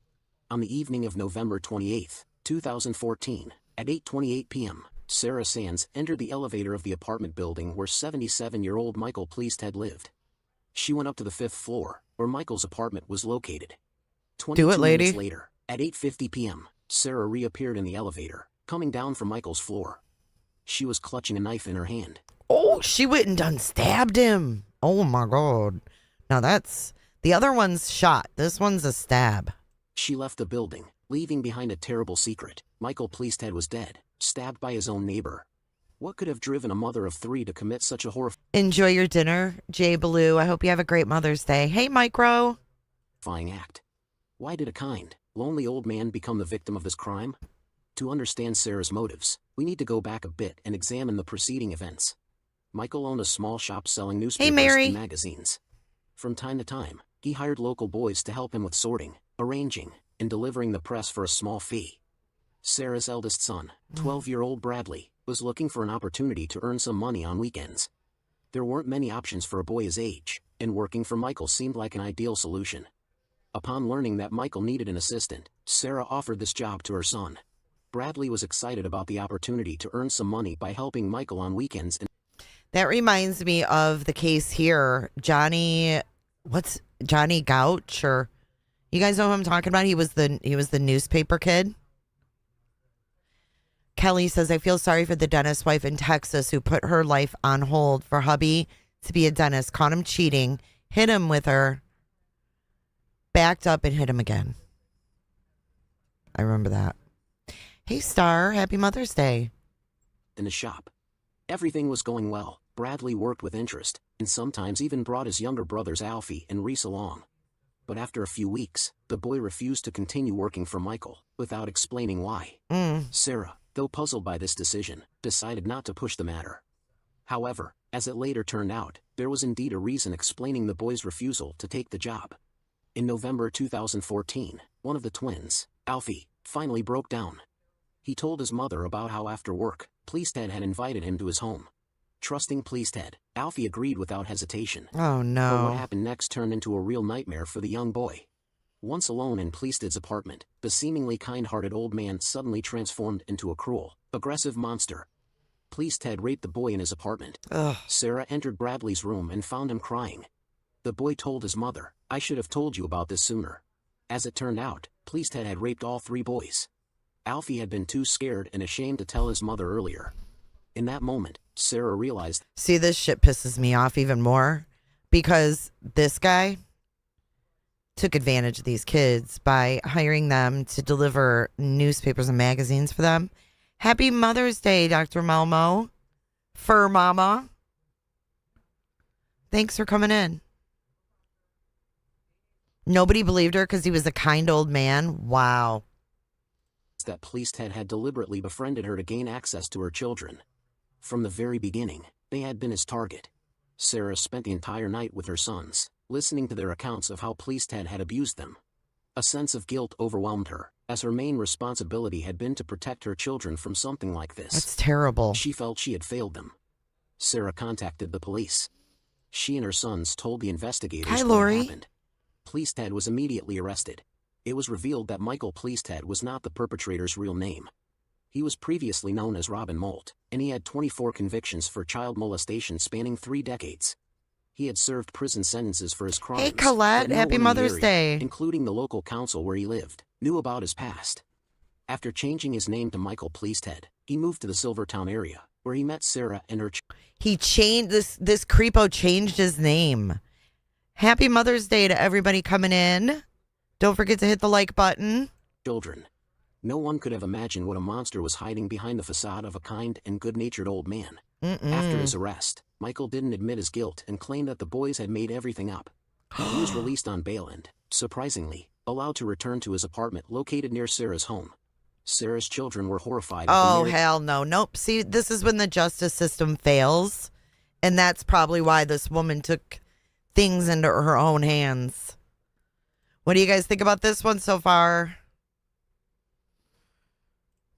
On the evening of November 28, 2014, at 8:28 p.m., Sarah Sands entered the elevator of the apartment building where 77-year-old Michael Pleasted lived. She went up to the 5th floor, where Michael's apartment was located. 22 minutes later, at 8:50 p.m., Sarah reappeared in the elevator, coming down from Michael's floor. She was clutching a knife in her hand. Oh, she went and done stabbed him. Oh my God. Now that's, the other one's shot. This one's a stab. She left the building, leaving behind a terrible secret. Michael Pleasted was dead, stabbed by his own neighbor. What could have driven a mother of 3 to commit such a Enjoy your dinner, Jay Baloo. I hope you have a great Mother's Day. Hey, Micro. horrifying act? Why did a kind, lonely old man become the victim of this crime? To understand Sarah's motives, we need to go back a bit and examine the preceding events. Michael owned a small shop selling newspapers and magazines. From time to time, he hired local boys to help him with sorting, arranging, and delivering the press for a small fee. Sarah's eldest son, 12-year-old Bradley, was looking for an opportunity to earn some money on weekends. There weren't many options for a boy his age, and working for Michael seemed like an ideal solution. Upon learning that Michael needed an assistant, Sarah offered this job to her son. Bradley was excited about the opportunity to earn some money by helping Michael on weekends. That reminds me of the case here. Johnny Gouch, or you guys know who I'm talking about? He was the newspaper kid. Kelly says, I feel sorry for the dentist wife in Texas who put her life on hold for hubby to be a dentist, caught him cheating, hit him with her, backed up and hit him again. I remember that. Hey, Star, happy Mother's Day. In the shop. Everything was going well. Bradley worked with interest, and sometimes even brought his younger brothers Alfie and Reese along. But after a few weeks, the boy refused to continue working for Michael, without explaining why. Sarah, though puzzled by this decision, decided not to push the matter. However, as it later turned out, there was indeed a reason explaining the boy's refusal to take the job. In November 2014, one of the twins, Alfie, finally broke down. He told his mother about how after work, Pleasted had invited him to his home. Trusting Pleasted, Alfie agreed without hesitation. Oh, no. But what happened next turned into a real nightmare for the young boy. Once alone in Pleasted's apartment, the seemingly kind-hearted old man suddenly transformed into a cruel, aggressive monster. Pleasted raped the boy in his apartment. Ugh. Sarah entered Bradley's room and found him crying. The boy told his mother, I should have told you about this sooner. As it turned out, Pleasted had raped all 3 boys. Alfie had been too scared and ashamed to tell his mother earlier. In that moment, Sarah realized... See, this shit pisses me off even more because this guy took advantage of these kids by hiring them to deliver newspapers and magazines for them. Happy Mother's Day, Dr. Malmo. Fur Mama. Thanks for coming in. Nobody believed her because he was a kind old man. Wow. That Pleasted had deliberately befriended her to gain access to her children. From the very beginning, they had been his target. Sarah spent the entire night with her sons, listening to their accounts of how Pleasted had abused them. A sense of guilt overwhelmed her, as her main responsibility had been to protect her children from something like this. That's terrible. She felt she had failed them. Sarah contacted the police. She and her sons told the investigators what had happened. Pleasted was immediately arrested. It was revealed that Michael Pleasted was not the perpetrator's real name. He was previously known as Robin Molt, and he had 24 convictions for child molestation spanning 3 decades. He had served prison sentences for his crimes. Hey, Colette, happy Mother's Day. Including the local council where he lived, knew about his past. After changing his name to Michael Pleasted, he moved to the Silvertown area, where he met Sarah and her He changed, this creepo changed his name. Happy Mother's Day to everybody coming in. Don't forget to hit the like button. Children. No one could have imagined what a monster was hiding behind the facade of a kind and good-natured old man. After his arrest, Michael didn't admit his guilt and claimed that the boys had made everything up. He was released on bail and, surprisingly, allowed to return to his apartment located near Sarah's home. Sarah's children were horrified. Oh, hell no. Nope. See, this is when the justice system fails. And that's probably why this woman took things into her own hands. What do you guys think about this one so far?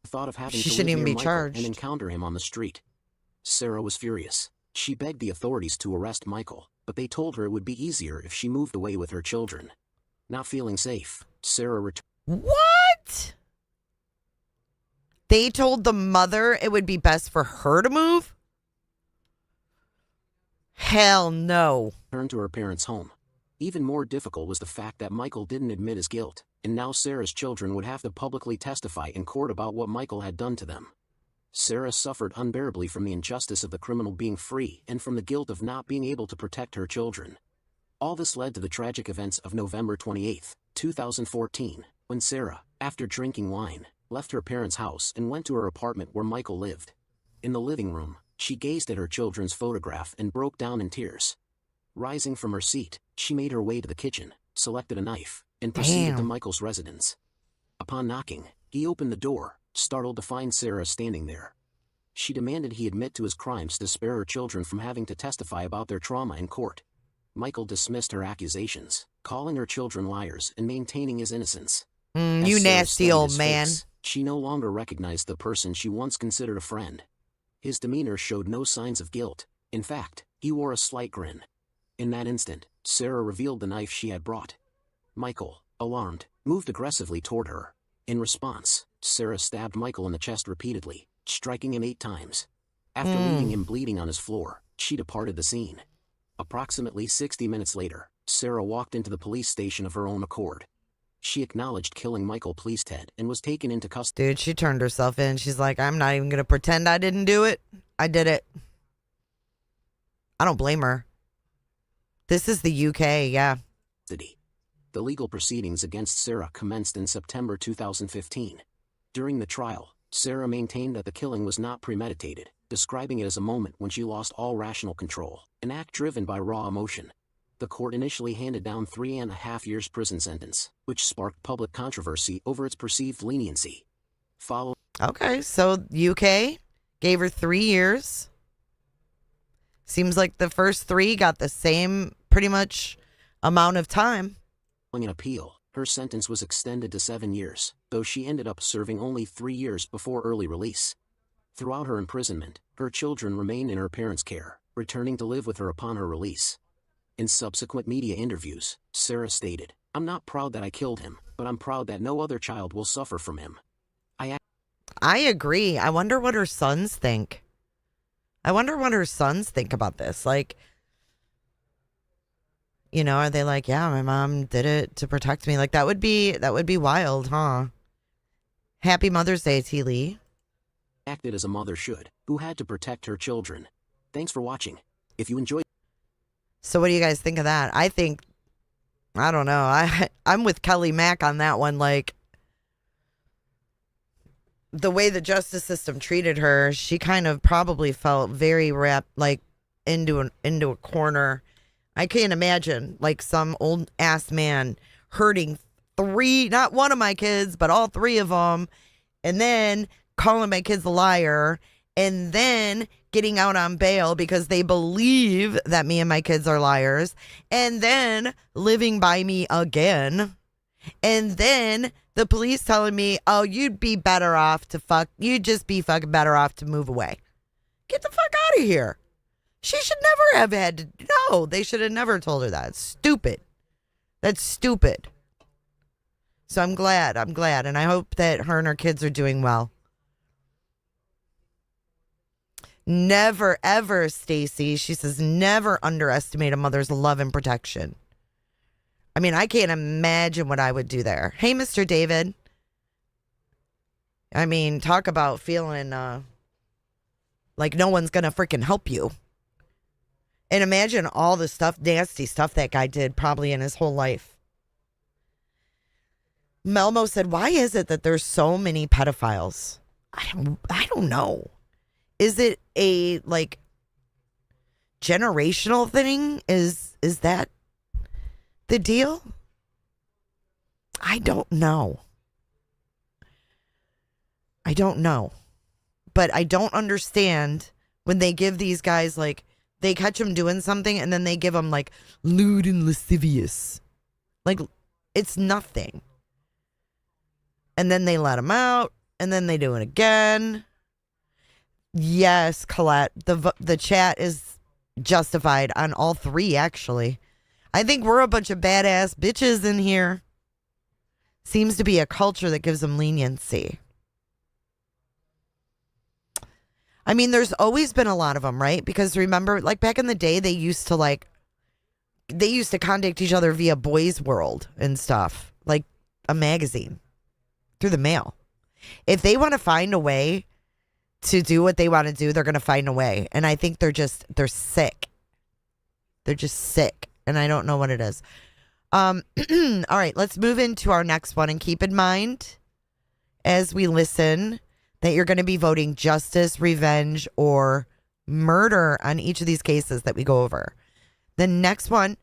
Thought of having She to shouldn't live even near be Michael charged. and encounter him on the street. Sarah was furious. She begged the authorities to arrest Michael, but they told her it would be easier if she moved away with her children. Not feeling safe, Sarah returned. What? They told the mother it would be best for her to move? Hell no. Returned to her parents' home. Even more difficult was the fact that Michael didn't admit his guilt, and now Sarah's children would have to publicly testify in court about what Michael had done to them. Sarah suffered unbearably from the injustice of the criminal being free and from the guilt of not being able to protect her children. All this led to the tragic events of November 28, 2014, when Sarah, after drinking wine, left her parents' house and went to her apartment where Michael lived. In the living room, she gazed at her children's photograph and broke down in tears. Rising from her seat, she made her way to the kitchen, selected a knife, and proceeded to Michael's residence. Upon knocking, he opened the door, startled to find Sarah standing there. She demanded he admit to his crimes to spare her children from having to testify about their trauma in court. Michael dismissed her accusations, calling her children liars and maintaining his innocence. You nasty old man. She no longer recognized the person she once considered a friend. His demeanor showed no signs of guilt. In fact, he wore a slight grin. In that instant, Sarah revealed the knife she had brought. Michael, alarmed, moved aggressively toward her. In response, Sarah stabbed Michael in the chest repeatedly, striking him 8 times. After leaving him bleeding on his floor, she departed the scene. Approximately 60 minutes later, Sarah walked into the police station of her own accord. She acknowledged killing Michael Pleasted and was taken into custody. Dude, she turned herself in. She's like, I'm not even going to pretend I didn't do it. I did it. I don't blame her. This is the UK, yeah. The legal proceedings against Sarah commenced in September 2015. During the trial, Sarah maintained that the killing was not premeditated, describing it as a moment when she lost all rational control, an act driven by raw emotion. The court initially handed down 3.5 years prison sentence, which sparked public controversy over its perceived leniency. Okay, so UK gave her 3 years. Seems like the first 3 got the same pretty much amount of time. In an appeal, her sentence was extended to 7 years, though she ended up serving only 3 years before early release. Throughout her imprisonment, her children remained in her parents' care, returning to live with her upon her release. In subsequent media interviews, Sarah stated, "I'm not proud that I killed him, but I'm proud that no other child will suffer from him." I agree. I wonder what her sons think. I wonder what her sons think about this. Like, you know, are they like, yeah, my mom did it to protect me? Like, that would be wild, huh? Happy Mother's Day, T. Lee. Acted as a mother should, who had to protect her children. Thanks for watching. If you enjoyed. So what do you guys think of that? I don't know. I'm with Kelly Mack on that one. Like, the way the justice system treated her, she kind of probably felt very into a corner. I can't imagine like some old ass man hurting 3, not one of my kids, but all 3 of them, and then calling my kids a liar, and then getting out on bail because they believe that me and my kids are liars, and then living by me again, and then the police telling me, oh, you'd be better off you'd just be fucking better off to move away. Get the fuck out of here. She should never have had to. No, they should have never told her that. It's stupid. That's stupid. So I'm glad. And I hope that her and her kids are doing well. Never, ever, Stacy. She says, never underestimate a mother's love and protection. I mean, I can't imagine what I would do there. Hey, Mr. David. I mean, talk about feeling like no one's going to freaking help you. And imagine all the stuff, nasty stuff that guy did probably in his whole life. Melmo said, why is it that there's so many pedophiles? I don't know. Is it a like generational thing? Is that the deal? I don't know. But I don't understand when they give these guys like, they catch them doing something and then they give them like lewd and lascivious. Like it's nothing. And then they let them out and then they do it again. Yes, Colette, the chat is justified on all 3 actually. I think we're a bunch of badass bitches in here. Seems to be a culture that gives them leniency. I mean, there's always been a lot of them, right? Because remember, like back in the day, they used to contact each other via Boys World and stuff, like a magazine through the mail. If they want to find a way to do what they want to do, they're going to find a way. And I think they're sick. They're just sick. And I don't know what it is. All right, let's move into our next one. And keep in mind, as we listen, that you're going to be voting justice, revenge, or murder on each of these cases that we go over. The next one,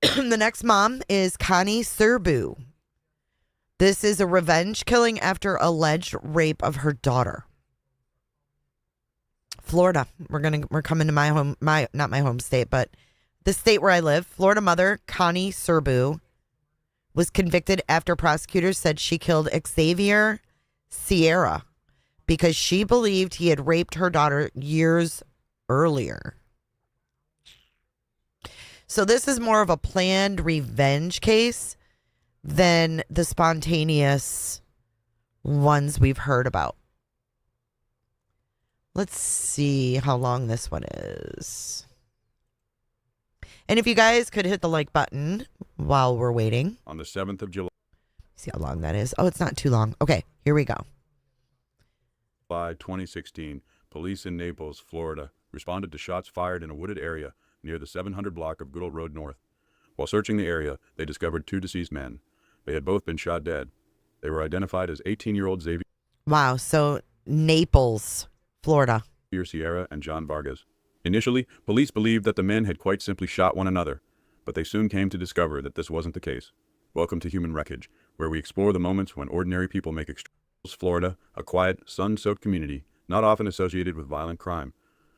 the next mom is Connie Serbu. This is a revenge killing after alleged rape of her daughter. Florida. We're coming to not my home state, but the state where I live. Florida mother Connie Serbu was convicted after prosecutors said she killed Xavier Sierra because she believed he had raped her daughter years earlier. So this is more of a planned revenge case than the spontaneous ones we've heard about. Let's see how long this one is. And if you guys could hit the like button while we're waiting. On the 7th of July. See how long that is. Oh, it's not too long. Okay, here we go. July 2016, police in Naples, Florida, responded to shots fired in a wooded area near the 700 block of Goodall Road North. While searching the area, they discovered 2 deceased men. They had both been shot dead. They were identified as 18-year-old Xavier. Wow, so Naples, Florida. Sierra and John Vargas. Initially, police believed that the men had quite simply shot one another, but they soon came to discover that this wasn't the case. Welcome to Human Wreckage, where we explore the moments when ordinary people make extraordinary. Florida, a quiet, sun-soaked community, not often associated with violent crime.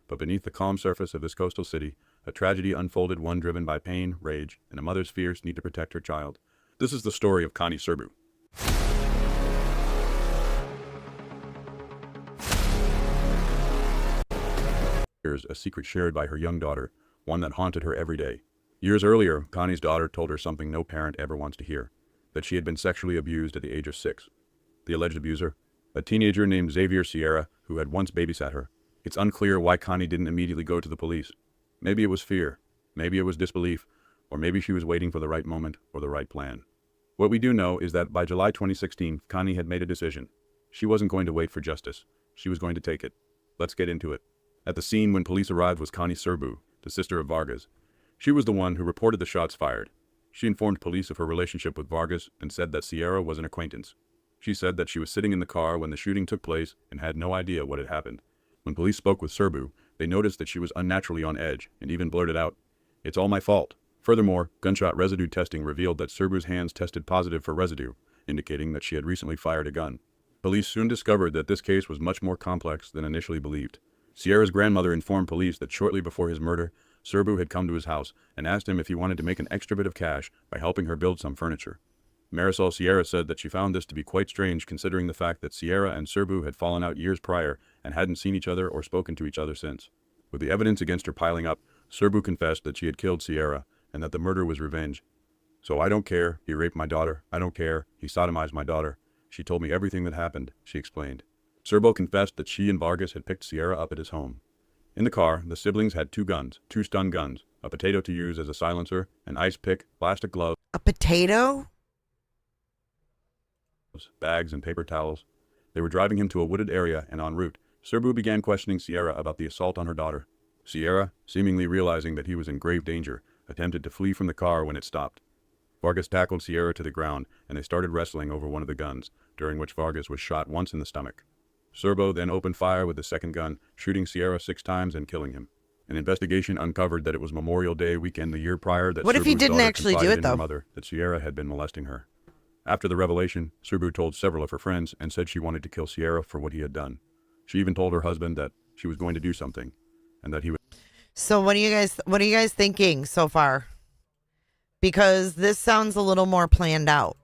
But beneath the calm surface of this coastal city, a tragedy unfolded, one driven by pain, rage, and a mother's fierce need to protect her child. This is the story of Connie Serbu. A secret shared by her young daughter, one that haunted her every day. Years earlier, Connie's daughter told her something no parent ever wants to hear, that she had been sexually abused at the age of 6. The alleged abuser, a teenager named Xavier Sierra, who had once babysat her. It's unclear why Connie didn't immediately go to the police. Maybe it was fear, maybe it was disbelief, or maybe she was waiting for the right moment or the right plan. What we do know is that by July 2016, Connie had made a decision. She wasn't going to wait for justice. She was going to take it. Let's get into it. At the scene when police arrived was Connie Serbu, the sister of Vargas. She was the one who reported the shots fired. She informed police of her relationship with Vargas and said that Sierra was an acquaintance. She said that she was sitting in the car when the shooting took place and had no idea what had happened. When police spoke with Serbu, they noticed that she was unnaturally on edge and even blurted out, "It's all my fault." Furthermore, gunshot residue testing revealed that Serbu's hands tested positive for residue, indicating that she had recently fired a gun. Police soon discovered that this case was much more complex than initially believed. Sierra's grandmother informed police that shortly before his murder, Serbu had come to his house and asked him if he wanted to make an extra bit of cash by helping her build some furniture. Marisol Sierra said that she found this to be quite strange considering the fact that Sierra and Serbu had fallen out years prior and hadn't seen each other or spoken to each other since. With the evidence against her piling up, Serbu confessed that she had killed Sierra and that the murder was revenge. "So I don't care, he raped my daughter. I don't care, he sodomized my daughter. She told me everything that happened," she explained. Serbu confessed that she and Vargas had picked Sierra up at his home. In the car, the siblings had 2 guns, 2 stun guns, a potato to use as a silencer, an ice pick, plastic gloves. A potato? Bags and paper towels. They were driving him to a wooded area, and en route, Serbu began questioning Sierra about the assault on her daughter. Sierra, seemingly realizing that he was in grave danger, attempted to flee from the car when it stopped. Vargas tackled Sierra to the ground, and they started wrestling over one of the guns, during which Vargas was shot once in the stomach. Serbu then opened fire with the second gun, shooting Sierra 6 times and killing him. An investigation uncovered that it was Memorial Day weekend the year prior that What if he didn't actually do it, though? Her mother that Sierra had been molesting her. After the revelation, Serbu told several of her friends and said she wanted to kill Sierra for what he had done. She even told her husband that she was going to do something, and that he would. So what are you guys thinking so far? Because this sounds a little more planned out.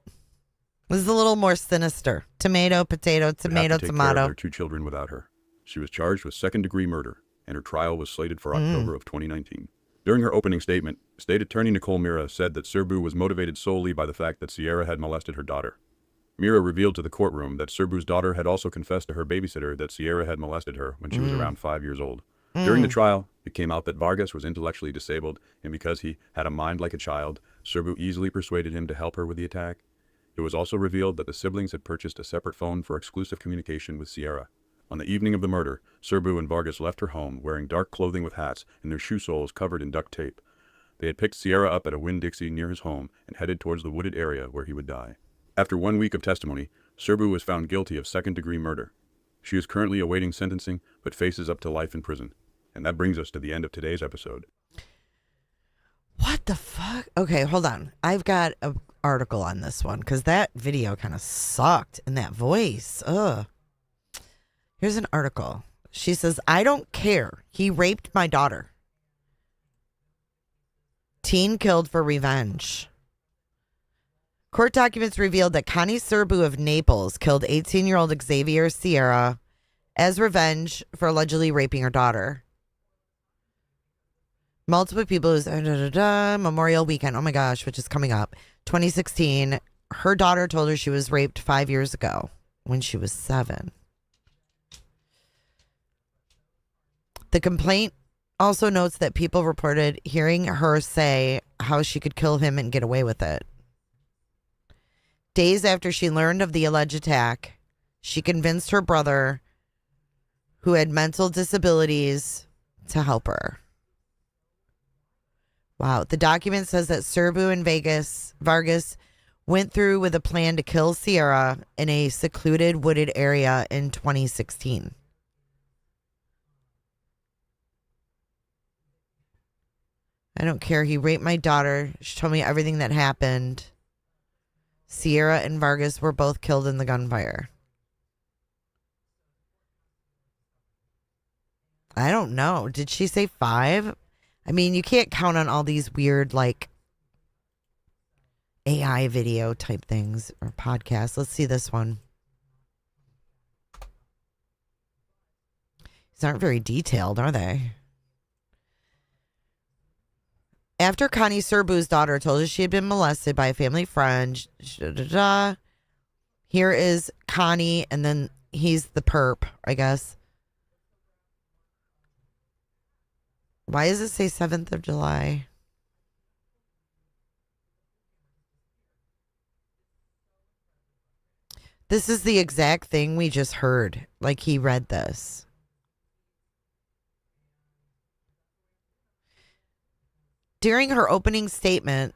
This is a little more sinister. Tomato, potato, tomato, have to take tomato. Care of their 2 children without her. She was charged with second-degree murder, and her trial was slated for October of 2019. During her opening statement, State Attorney Nicole Mira said that Serbu was motivated solely by the fact that Sierra had molested her daughter. Mira revealed to the courtroom that Serbu's daughter had also confessed to her babysitter that Sierra had molested her when she was around 5 years old. During the trial, it came out that Vargas was intellectually disabled, and because he had a mind like a child, Serbu easily persuaded him to help her with the attack. It was also revealed that the siblings had purchased a separate phone for exclusive communication with Sierra. On the evening of the murder, Serbu and Vargas left her home wearing dark clothing with hats and their shoe soles covered in duct tape. They had picked Sierra up at a Winn-Dixie near his home and headed towards the wooded area where he would die. After 1 week of testimony, Serbu was found guilty of second-degree murder. She is currently awaiting sentencing, but faces up to life in prison. And that brings us to the end of today's episode. What the fuck? Okay, hold on. I've got an article on this one because that video kind of sucked in that voice. Ugh. Here's an article. She says, "I don't care. He raped my daughter. Teen killed for revenge." Court documents revealed that Connie Serbu of Naples killed 18-year-old Xavier Sierra as revenge for allegedly raping her daughter. Multiple people Memorial Weekend, oh my gosh, which is coming up, 2016. her daughter told her she was raped 5 years ago when she was 7. The complaint also notes that people reported hearing her say how she could kill him and get away with it. Days after she learned of the alleged attack, she convinced her brother, who had mental disabilities, to help her. Wow. The document says that Serbu and Vargas went through with a plan to kill Sierra in a secluded wooded area in 2016. I don't care. He raped my daughter. She told me everything that happened. Sierra and Vargas were both killed in the gunfire. I don't know. Did she say 5? I mean, you can't count on all these weird, like, AI video type things or podcasts. Let's see this one. These aren't very detailed, are they? After Connie Serbu's daughter told us she had been molested by a family friend, here is Connie, and then he's the perp, I guess. Why does it say 7th of July? This is the exact thing we just heard. Like, he read this. During her opening statement,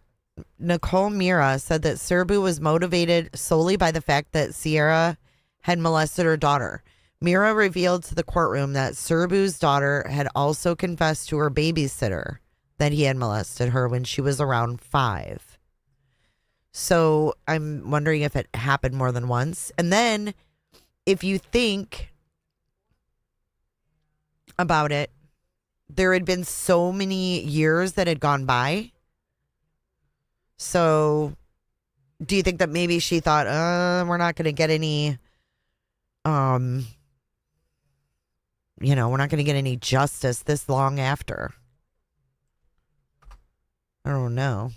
Nicole Mira said that Serbu was motivated solely by the fact that Sierra had molested her daughter. Mira revealed to the courtroom that Serbu's daughter had also confessed to her babysitter that he had molested her when she was around 5. So I'm wondering if it happened more than once. And then if you think about it, there had been so many years that had gone by. So do you think that maybe she thought, we're not going to get any, we're not going to get any justice this long after? I don't know.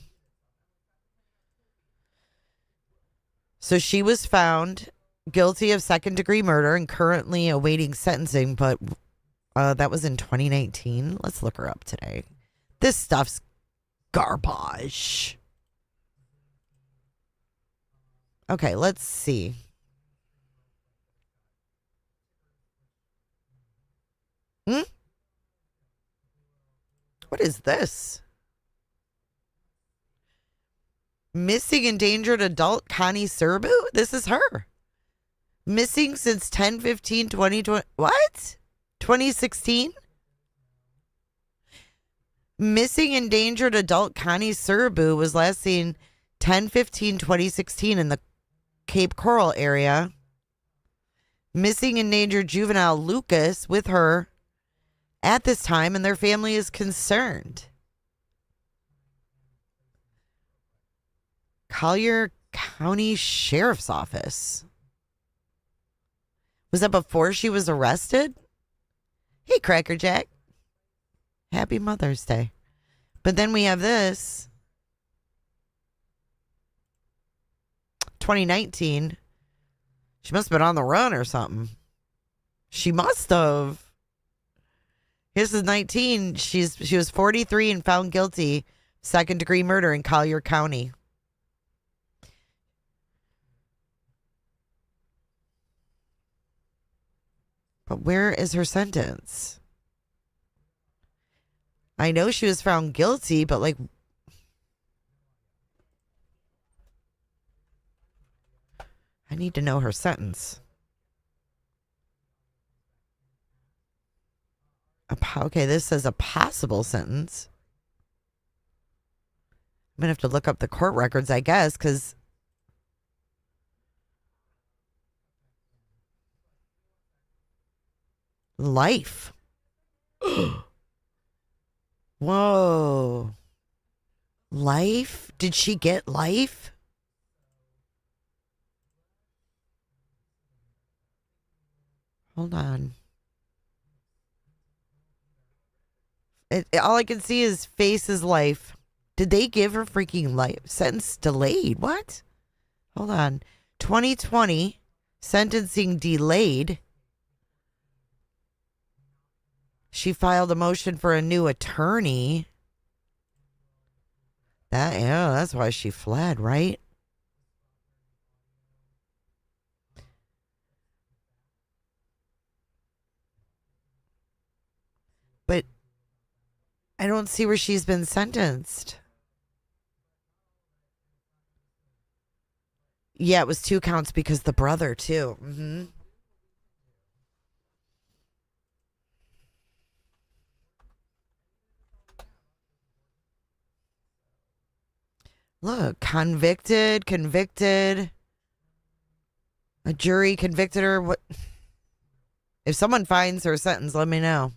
So she was found guilty of second-degree murder and currently awaiting sentencing, but that was in 2019. Let's look her up today. This stuff's garbage. Okay, let's see. What is this? Missing endangered adult Connie Serbu? This is her. Missing since 10/15/2020. What? 2016? Missing endangered adult Connie Serbu was last seen 10/15/2016 in the Cape Coral area. Missing endangered juvenile Lucas with her at this time, and their family is concerned. Collier County Sheriff's Office. Was that before she was arrested? Hey, Cracker Jack. Happy Mother's Day. But then we have this. 2019. She must have been on the run or something. She must have. This is 19. She was 43 and found guilty second-degree murder in Collier County. But where is her sentence? I know she was found guilty, but like, I need to know her sentence. Okay, this says a possible sentence. I'm going to have to look up the court records, I guess, because life. Whoa. Life? Did she get life? Hold on. All I can see is face is life. Did they give her freaking life? Sentence delayed. What? Hold on. 2020, sentencing delayed. She filed a motion for a new attorney. That's why she fled, right? But I don't see where she's been sentenced. Yeah, it was 2 counts because the brother, too. Mm-hmm. Look, convicted. A jury convicted her. What? If someone finds her sentence, let me know.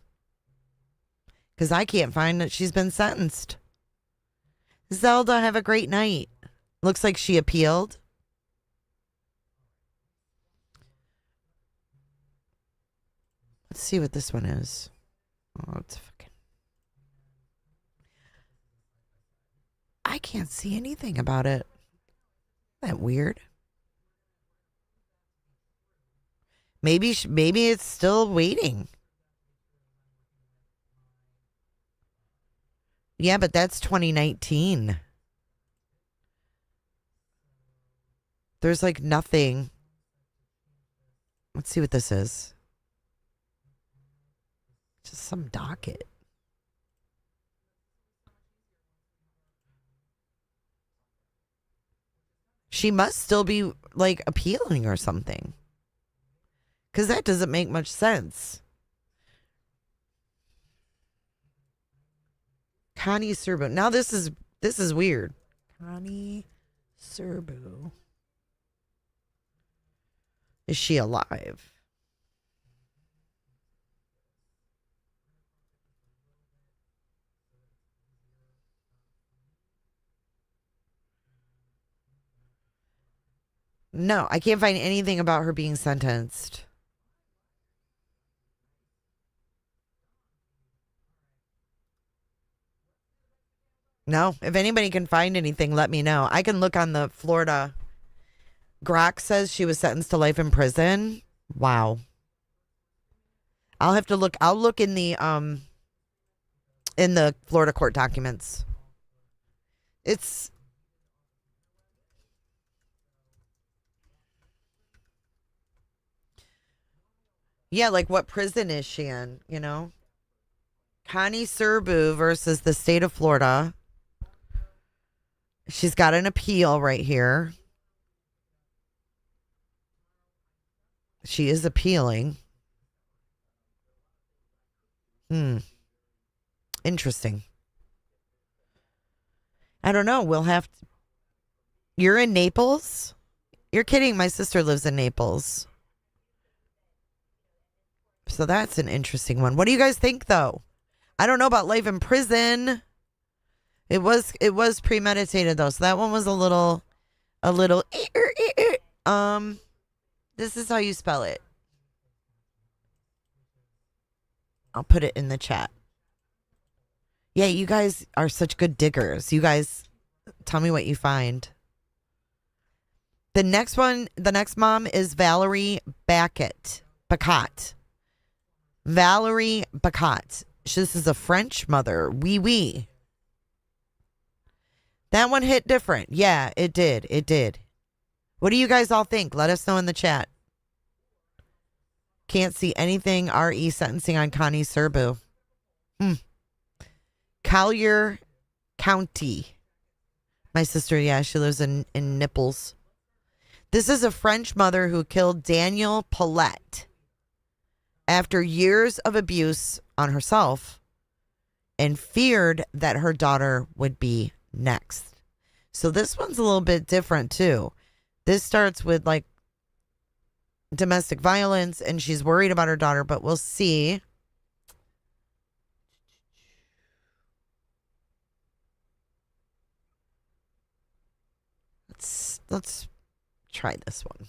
Because I can't find that she's been sentenced. Zelda, have a great night. Looks like she appealed. Let's see what this one is. Oh, it's fucking... I can't see anything about it. Isn't that weird? Maybe it's still waiting. Yeah, but that's 2019. There's like nothing. Let's see what this is. Just some docket. She must still be like appealing or something. Because that doesn't make much sense. Connie Serbu. Now this is weird. Connie Serbu. Is she alive? No, I can't find anything about her being sentenced. No, if anybody can find anything, let me know. I can look on the Florida. Grok says she was sentenced to life in prison. Wow. I'll have to look. I'll look in the Florida court documents. It's yeah, like what prison is she in, you know? Connie Serbu versus the state of Florida. She's got an appeal right here. She is appealing. Interesting. I don't know. We'll have to... You're in Naples? You're kidding. My sister lives in Naples. So that's an interesting one. What do you guys think, though? I don't know about life in prison. It was premeditated, though. So that one was a little. This is how you spell it. I'll put it in the chat. Yeah, you guys are such good diggers. You guys, tell me what you find. The next mom is Valérie Bacot. Valérie Bacot. This is a French mother. Oui. That one hit different. Yeah, it did. What do you guys all think? Let us know in the chat. Can't see anything RE sentencing on Connie Serbu. Collier County. My sister, yeah, she lives in Nipples. This is a French mother who killed Danyale Paulette after years of abuse on herself and feared that her daughter would be next. So this one's a little bit different too. This starts with like domestic violence and she's worried about her daughter, but we'll see. Let's try this one.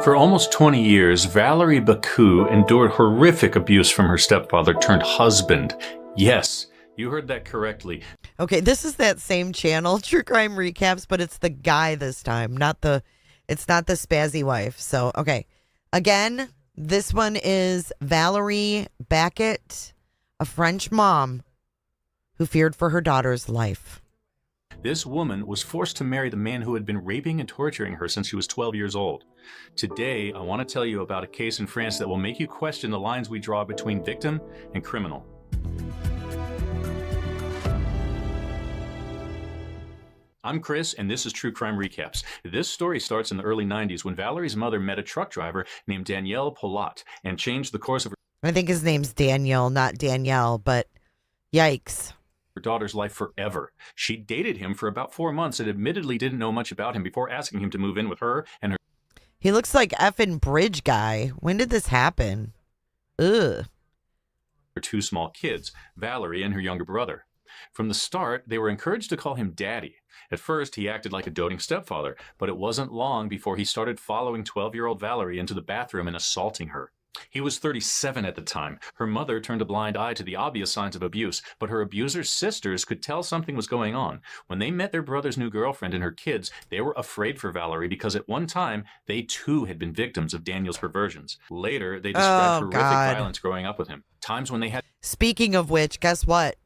For almost 20 years, Valérie Bacot endured horrific abuse from her stepfather turned husband. Yes, you heard that correctly. Okay, this is that same channel, True Crime Recaps, but it's the guy this time, it's not the spazzy wife. So, okay. Again, this one is Valérie Bacot, a French mom who feared for her daughter's life. This woman was forced to marry the man who had been raping and torturing her since she was 12 years old. Today, I want to tell you about a case in France that will make you question the lines we draw between victim and criminal. I'm Chris, and this is True Crime Recaps. This story starts in the early 90s when Valérie's mother met a truck driver named Danyale Polat and changed the course of I think his name's Daniel, not Danielle, but yikes. Her daughter's life forever. She dated him for about 4 months and admittedly didn't know much about him before asking him to move in with her and her. He looks like effing Bridge guy. When did this happen? Ugh. Her 2 small kids, Valérie and her younger brother. From the start, they were encouraged to call him Daddy. At first, he acted like a doting stepfather, but it wasn't long before he started following 12-year-old Valérie into the bathroom and assaulting her. He was 37 at the time. Her mother turned a blind eye to the obvious signs of abuse, but her abuser's sisters could tell something was going on. When they met their brother's new girlfriend and her kids, they were afraid for Valérie because at one time, they too had been victims of Daniel's perversions. Later, they described horrific violence growing up with him. Times when they had... Speaking of which, guess what?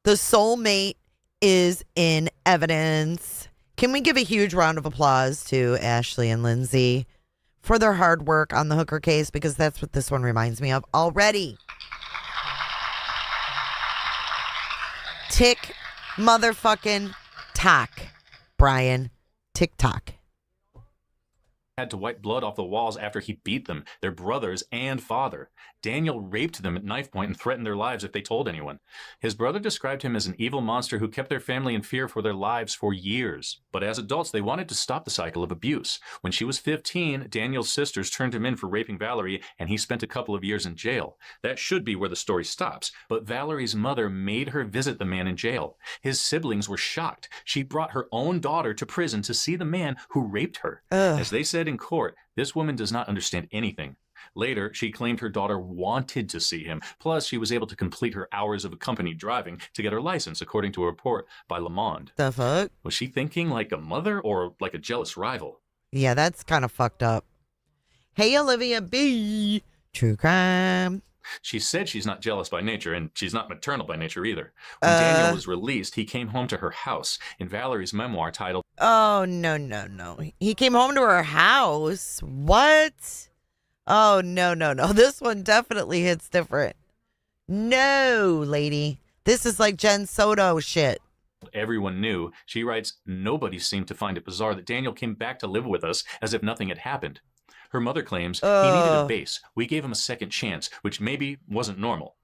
The soulmate is in evidence. Can we give a huge round of applause to Ashley and Lindsay for their hard work on the Hooker case, because that's what this one reminds me of already. Tick motherfucking tock, Brian. Tick tock. Had to wipe blood off the walls after he beat them, their brothers and father. Daniel raped them at knife point and threatened their lives if they told anyone. His brother described him as an evil monster who kept their family in fear for their lives for years. But as adults, they wanted to stop the cycle of abuse. When she was 15, Daniel's sisters turned him in for raping Valérie, and he spent a couple of years in jail. That should be where the story stops, but Valérie's mother made her visit the man in jail. His siblings were shocked. She brought her own daughter to prison to see the man who raped her. As they said in court, this woman does not understand anything. Later, she claimed her daughter wanted to see him. Plus, she was able to complete her hours of accompanied driving to get her license, according to a report by Le Monde. The fuck? Was she thinking like a mother or like a jealous rival? Yeah, that's kind of fucked up. Hey, Olivia B. True crime. She said she's not jealous by nature, and she's not maternal by nature either. When Daniel was released, he came home to her house. In Valérie's memoir titled... Oh, no. He came home to her house? What? Oh, no. This one definitely hits different. No, lady. This is like Jen Soto shit. Everyone knew. She writes, nobody seemed to find it bizarre that Daniel came back to live with us as if nothing had happened. Her mother claims he needed a base. We gave him a second chance, which maybe wasn't normal.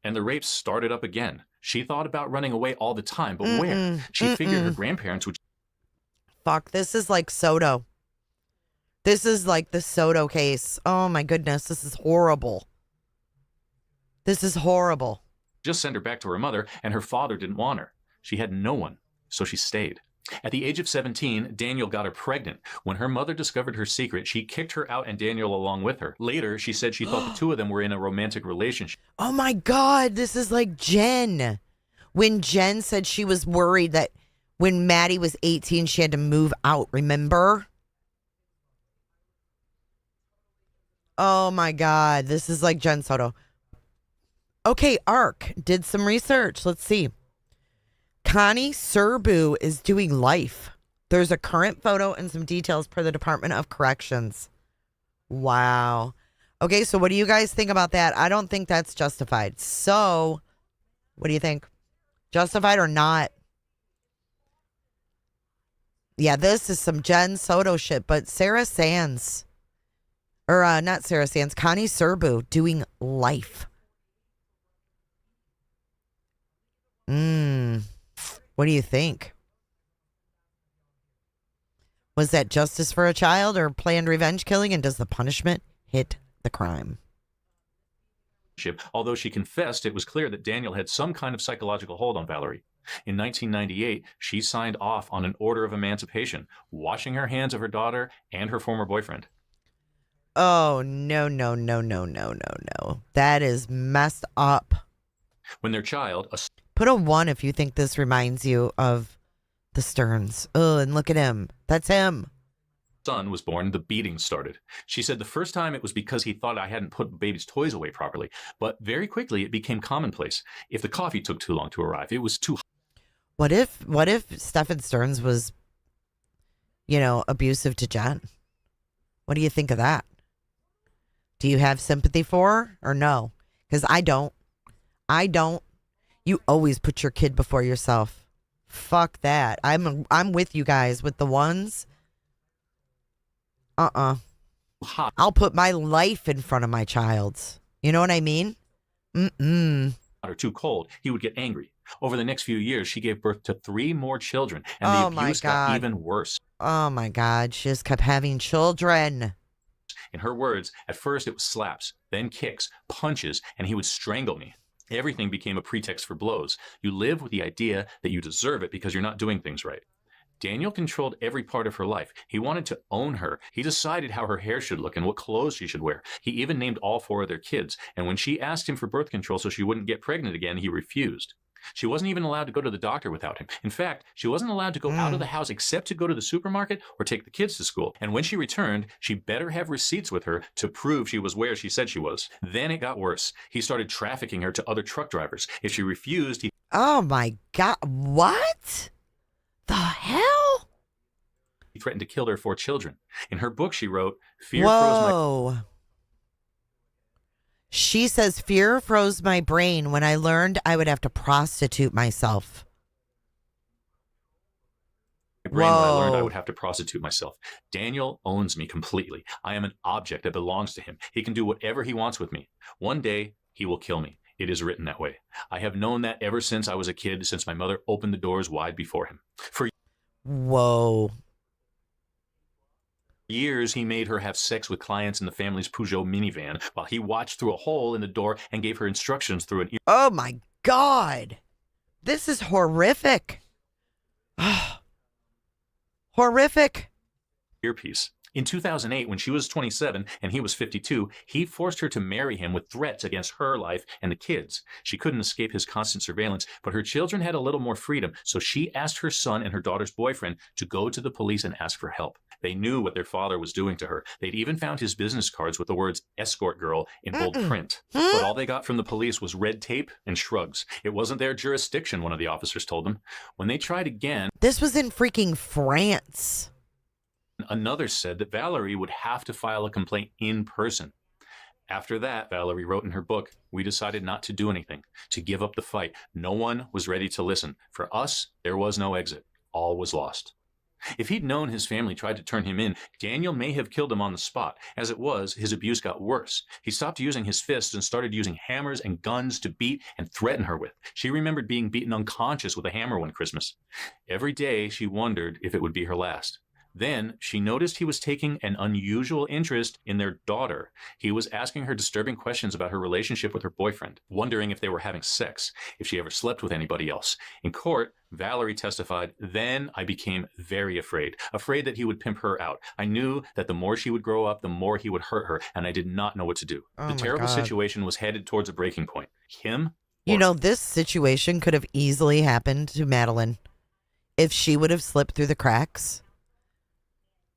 And the rapes started up again. She thought about running away all the time, but where? She figured her grandparents would... Fuck, this is like Soto. This is like the Soto case. Oh my goodness, this is horrible. This is horrible. Just send her back to her mother, and her father didn't want her. She had no one, so she stayed. At the age of 17, Daniel got her pregnant. When her mother discovered her secret, she kicked her out and Daniel along with her. Later, she said she thought the two of them were in a romantic relationship. Oh my God, this is like Jen. When Jen said she was worried that when Maddie was 18, she had to move out, remember? Oh my God, this is like Jen Soto. Okay, ARC did some research. Let's see. Connie Serbu is doing life. There's a current photo and some details per the Department of Corrections. Wow. Okay, so what do you guys think about that? I don't think that's justified. So, what do you think? Justified or not? Yeah, this is some Jen Soto shit, but Sarah Sands, or not Sarah Sands, Connie Serbu doing life. What do you think? Was that justice for a child or planned revenge killing? And does the punishment hit the crime? Although she confessed, it was clear that Daniel had some kind of psychological hold on Valérie. In 1998, she signed off on an order of emancipation, washing her hands of her daughter and her former boyfriend. Oh, no, no, no, no, no, no, no. That is messed up. When their child, a Put a 1 if you think this reminds you of the Stearns. Oh, and look at him. That's him. son was born, the beating started. She said the first time it was because he thought I hadn't put baby's toys away properly, but very quickly it became commonplace. If the coffee took too long to arrive, it was too hot. What if Stephen Stearns was, abusive to Jen? What do you think of that? Do you have sympathy for her or no? Because I don't. You always put your kid before yourself. Fuck that. I'm with you guys with the ones. Hot. I'll put my life in front of my child's. You know what I mean? Or too cold, he would get angry. Over the next few years, she gave birth to 3 more children, and the abuse got even worse. Oh my God, she just kept having children. In her words, at first it was slaps, then kicks, punches, and he would strangle me. Everything became a pretext for blows. You live with the idea that you deserve it because you're not doing things right. Daniel controlled every part of her life. He wanted to own her. He decided how her hair should look and what clothes she should wear. He even named all 4 of their kids. And when she asked him for birth control so she wouldn't get pregnant again, he refused. She wasn't even allowed to go to the doctor without him. In fact, she wasn't allowed to go out of the house except to go to the supermarket or take the kids to school. And when she returned, she better have receipts with her to prove she was where she said she was. Then it got worse. He started trafficking her to other truck drivers. If she refused, he... Oh my God. What the hell? He threatened to kill their 4 children. In her book, she wrote, "Fear froze my..." She says, fear froze my brain when I learned I would have to prostitute myself. When I learned I would have to prostitute myself. Daniel owns me completely. I am an object that belongs to him. He can do whatever he wants with me. One day, he will kill me. It is written that way. I have known that ever since I was a kid, since my mother opened the doors wide before him. For years, he made her have sex with clients in the family's Peugeot minivan while he watched through a hole in the door and gave her instructions through an ear. Oh my God. This is horrific. Horrific. Earpiece. In 2008, when she was 27 and he was 52, he forced her to marry him with threats against her life and the kids. She couldn't escape his constant surveillance, but her children had a little more freedom, so she asked her son and her daughter's boyfriend to go to the police and ask for help. They knew what their father was doing to her. They'd even found his business cards with the words "escort girl" in bold print. But all they got from the police was red tape and shrugs. It wasn't their jurisdiction, one of the officers told them. When they tried again... This was in freaking France. Another said that Valérie would have to file a complaint in person. After that, Valérie wrote in her book, "We decided not to do anything, to give up the fight. No one was ready to listen. For us, there was no exit. All was lost." If he'd known his family tried to turn him in, Daniel may have killed him on the spot. As it was, his abuse got worse. He stopped using his fists and started using hammers and guns to beat and threaten her with. She remembered being beaten unconscious with a hammer one Christmas. Every day, she wondered if it would be her last. Then she noticed he was taking an unusual interest in their daughter. He was asking her disturbing questions about her relationship with her boyfriend, wondering if they were having sex, if she ever slept with anybody else. In court, Valérie testified, "Then I became very afraid that he would pimp her out. I knew that the more she would grow up, the more he would hurt her, and I did not know what to do." The terrible situation was headed towards a breaking point. Him? This situation could have easily happened to Madeline if she would have slipped through the cracks.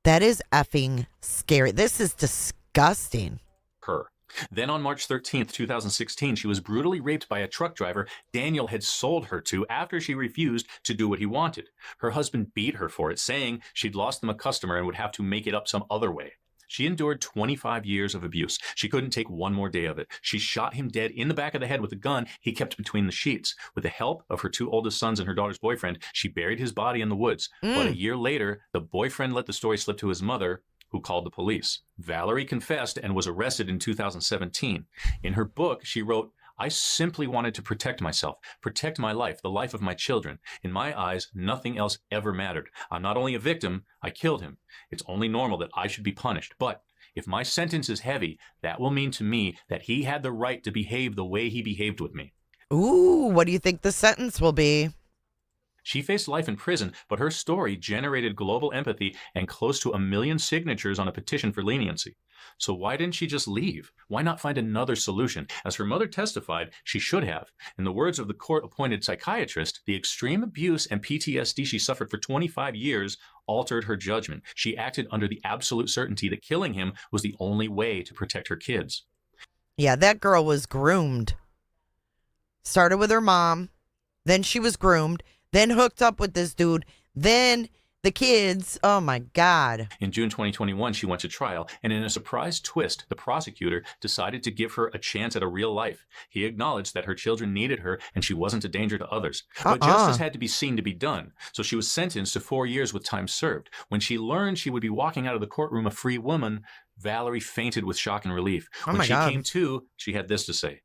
That is effing scary. This is disgusting. Her. Then on March 13th, 2016, she was brutally raped by a truck driver Daniel had sold her to after she refused to do what he wanted. Her husband beat her for it, saying she'd lost them a customer and would have to make it up some other way. She endured 25 years of abuse. She couldn't take one more day of it. She shot him dead in the back of the head with a gun he kept between the sheets. With the help of her 2 oldest sons and her daughter's boyfriend, she buried his body in the woods. But a year later, the boyfriend let the story slip to his mother, who called the police. Valérie confessed and was arrested in 2017. In her book, she wrote, "I simply wanted to protect myself, protect my life, the life of my children. In my eyes, nothing else ever mattered. I'm not only a victim, I killed him. It's only normal that I should be punished. But if my sentence is heavy, that will mean to me that he had the right to behave the way he behaved with me." Ooh, what do you think the sentence will be? She faced life in prison, but her story generated global empathy and close to 1 million signatures on a petition for leniency. So why didn't she just leave? Why not find another solution? As her mother testified, she should have. In the words of the court-appointed psychiatrist, the extreme abuse and PTSD she suffered for 25 years altered her judgment. She acted under the absolute certainty that killing him was the only way to protect her kids. Yeah, that girl was groomed. Started with her mom, then she was groomed, then hooked up with this dude, then the kids. Oh my God. In June 2021, she went to trial, and in a surprise twist, the prosecutor decided to give her a chance at a real life. He acknowledged that her children needed her and she wasn't a danger to others. But justice had to be seen to be done, so she was sentenced to 4 years with time served. When she learned she would be walking out of the courtroom a free woman, Valérie fainted with shock and relief. When she came to, she had this to say: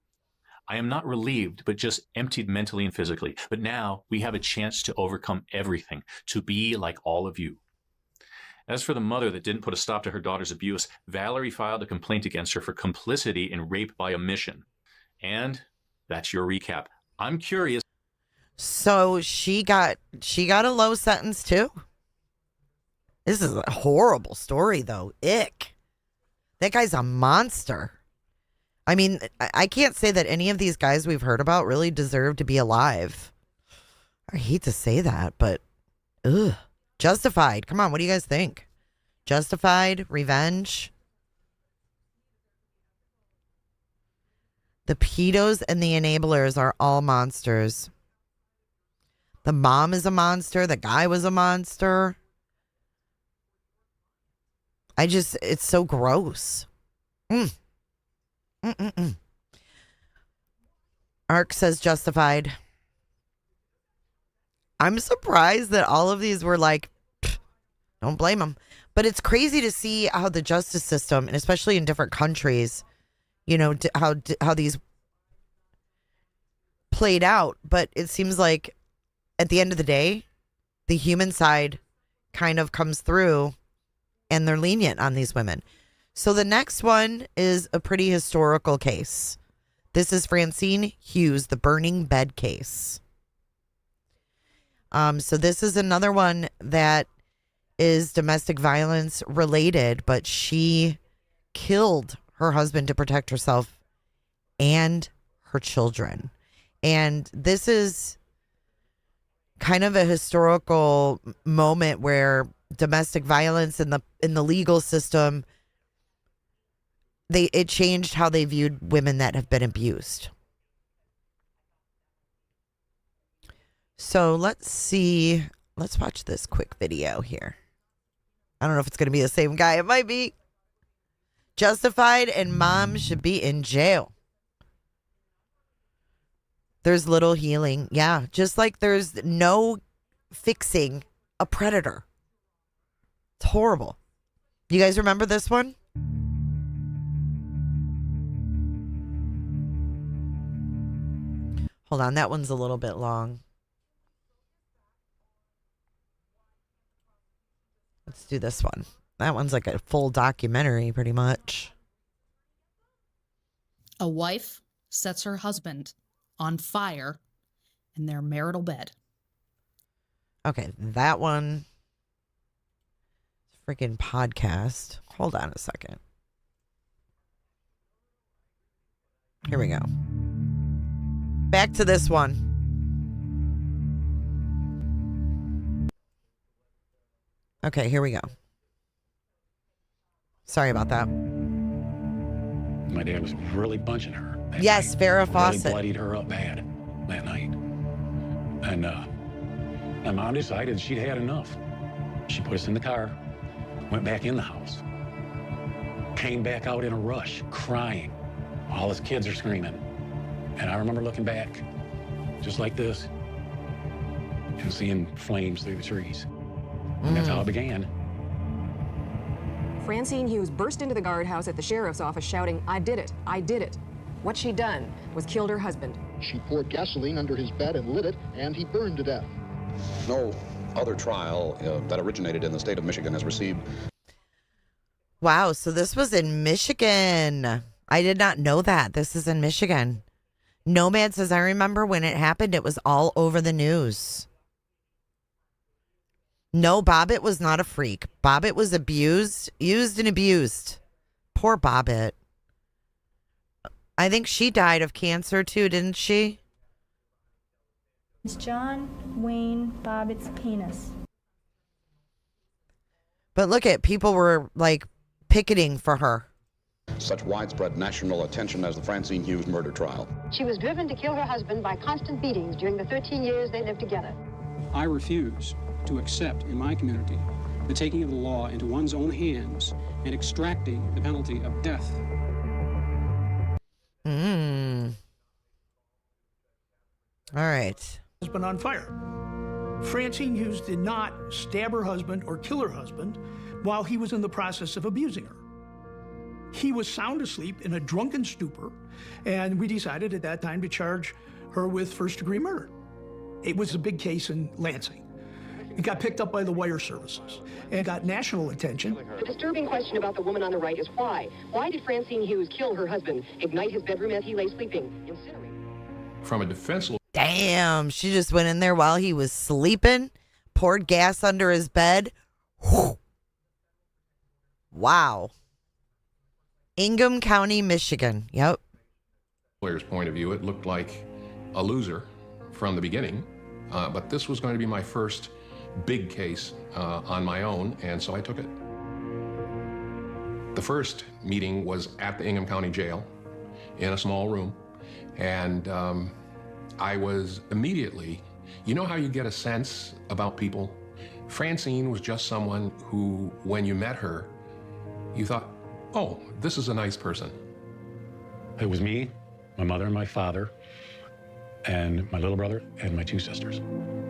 "I am not relieved, but just emptied mentally and physically. But now we have a chance to overcome everything, to be like all of you." As for the mother that didn't put a stop to her daughter's abuse, Valérie filed a complaint against her for complicity in rape by omission. And that's your recap. I'm curious. So she got a low sentence too? This is a horrible story though. Ick. That guy's a monster. I mean, I can't say that any of these guys we've heard about really deserve to be alive. I hate to say that, but ugh. Justified. Come on, what do you guys think? Justified? Revenge? The pedos and the enablers are all monsters. The mom is a monster. The guy was a monster. It's so gross. Ark says justified. I'm surprised that all of these were like, don't blame them. But it's crazy to see how the justice system, and especially in different countries, you know, how these played out. But it seems like at the end of the day, the human side kind of comes through and they're lenient on these women. So the next one is a pretty historical case. This is Francine Hughes, the burning bed case. So this is another one that is domestic violence related, but she killed her husband to protect herself and her children. And this is kind of a historical moment where domestic violence in the legal system, it changed how they viewed women that have been abused. So let's see. Let's watch this quick video here. I don't know if it's going to be the same guy. It might be. Justified and mom should be in jail. There's little healing. Yeah, just like there's no fixing a predator. It's horrible. You guys remember this one? Hold on, that one's a little bit long. Let's do this one. That one's like a full documentary, pretty much. A wife sets her husband on fire in their marital bed. Okay, that one. Freaking podcast. Hold on a second. Here we go. Back to this one. Okay, here we go. Sorry about that. My dad was really bunching her. Yes, Farrah Fawcett. Really bloodied her up bad that night. And my mom decided she'd had enough. She put us in the car, went back in the house, came back out in a rush, crying. All his kids are screaming. And I remember looking back, just like this, and seeing flames through the trees. And that's how it began. Francine Hughes burst into the guardhouse at the sheriff's office shouting, "I did it, I did it." What she'd done was killed her husband. She poured gasoline under his bed and lit it, and he burned to death. No other trial that originated in the state of Michigan has received. Wow, so this was in Michigan. I did not know that. This is in Michigan. Nomad says, I remember when it happened, it was all over the news. No, Bobbitt was not a freak. Bobbitt was abused, used and abused Poor Bobbitt. I think she died of cancer too, didn't she? It's John Wayne Bobbitt's penis. But look at, people were like picketing for her. Such widespread national attention as the Francine Hughes murder trial. She was driven to kill her husband by constant beatings during the 13 years they lived together. I refuse to accept in my community the taking of the law into one's own hands and extracting the penalty of death. All right. Husband on fire. Francine Hughes did not stab her husband or kill her husband while he was in the process of abusing her. He was sound asleep in a drunken stupor, and we decided at that time to charge her with first-degree murder. It was a big case in Lansing. It got picked up by the wire services and got national attention. The disturbing question about the woman on the right is why? Why did Francine Hughes kill her husband, ignite his bedroom as he lay sleeping, incinerate? From a defense lawyer. Damn, she just went in there while he was sleeping, poured gas under his bed. Whew. Wow. Ingham County, Michigan. Yep. Lawyer's point of view, it looked like a loser from the beginning, but this was going to be my first big case on my own, and so I took it. The first meeting was at the Ingham County Jail in a small room, and I was immediately, you know how you get a sense about people? Francine was just someone who, when you met her, you thought, oh, this is a nice person. It was me, my mother and my father, and my little brother and my two sisters.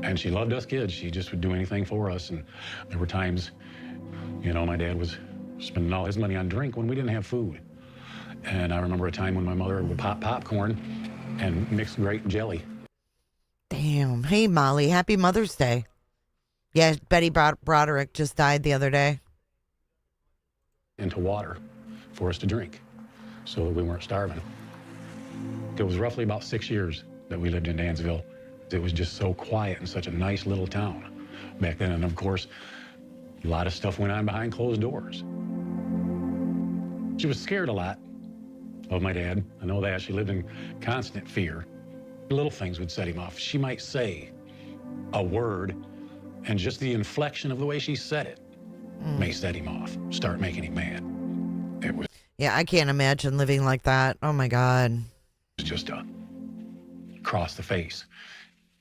And she loved us kids. She just would do anything for us. And there were times, you know, my dad was spending all his money on drink when we didn't have food. And I remember a time when my mother would pop popcorn and mix grape jelly. Damn. Hey, Molly, happy Mother's Day. Yeah, Betty Broderick just died the other day. Into water for us to drink so that we weren't starving. It was roughly about 6 years that we lived in Dansville. It was just so quiet and such a nice little town back then. And of course, a lot of stuff went on behind closed doors. She was scared a lot of my dad. I know that. She lived in constant fear. Little things would set him off. She might say a word, and just the inflection of the way she said it may set him off, start making him mad. It was. Yeah, I can't imagine living like that. Oh my God. Just a cross the face.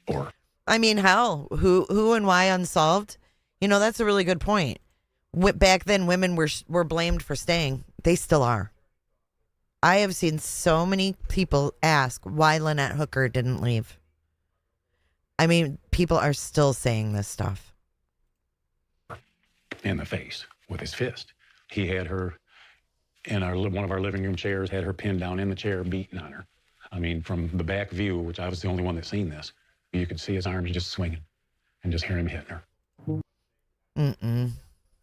Or I mean, hell, who and why unsolved? You know, that's a really good point. Back then, women were blamed for staying. They still are. I have seen so many people ask why Lynette Hooker didn't leave. I mean, people are still saying this stuff. In the face with his fist. He had her in one of our living room chairs, had her pinned down in the chair, beating on her. I mean, from the back view, which I was the only one that seen this, you could see his arms just swinging and just hear him hitting her.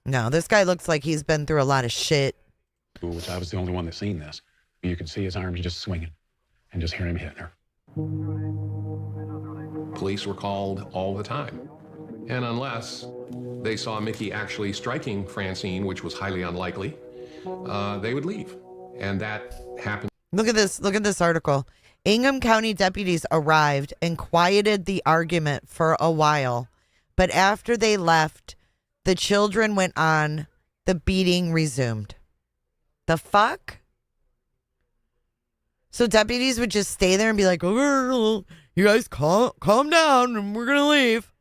No, this guy looks like he's been through a lot of shit. Which I was the only one that seen this. You could see his arms just swinging and just hear him hitting her. Police were called all the time. And unless they saw Mickey actually striking Francine, which was highly unlikely, they would leave. And that happened. Look at this article. Ingham County deputies arrived and quieted the argument for a while, but after they left, the children went on, the beating resumed. The fuck? So deputies would just stay there and be like, oh, you guys calm down and we're going to leave.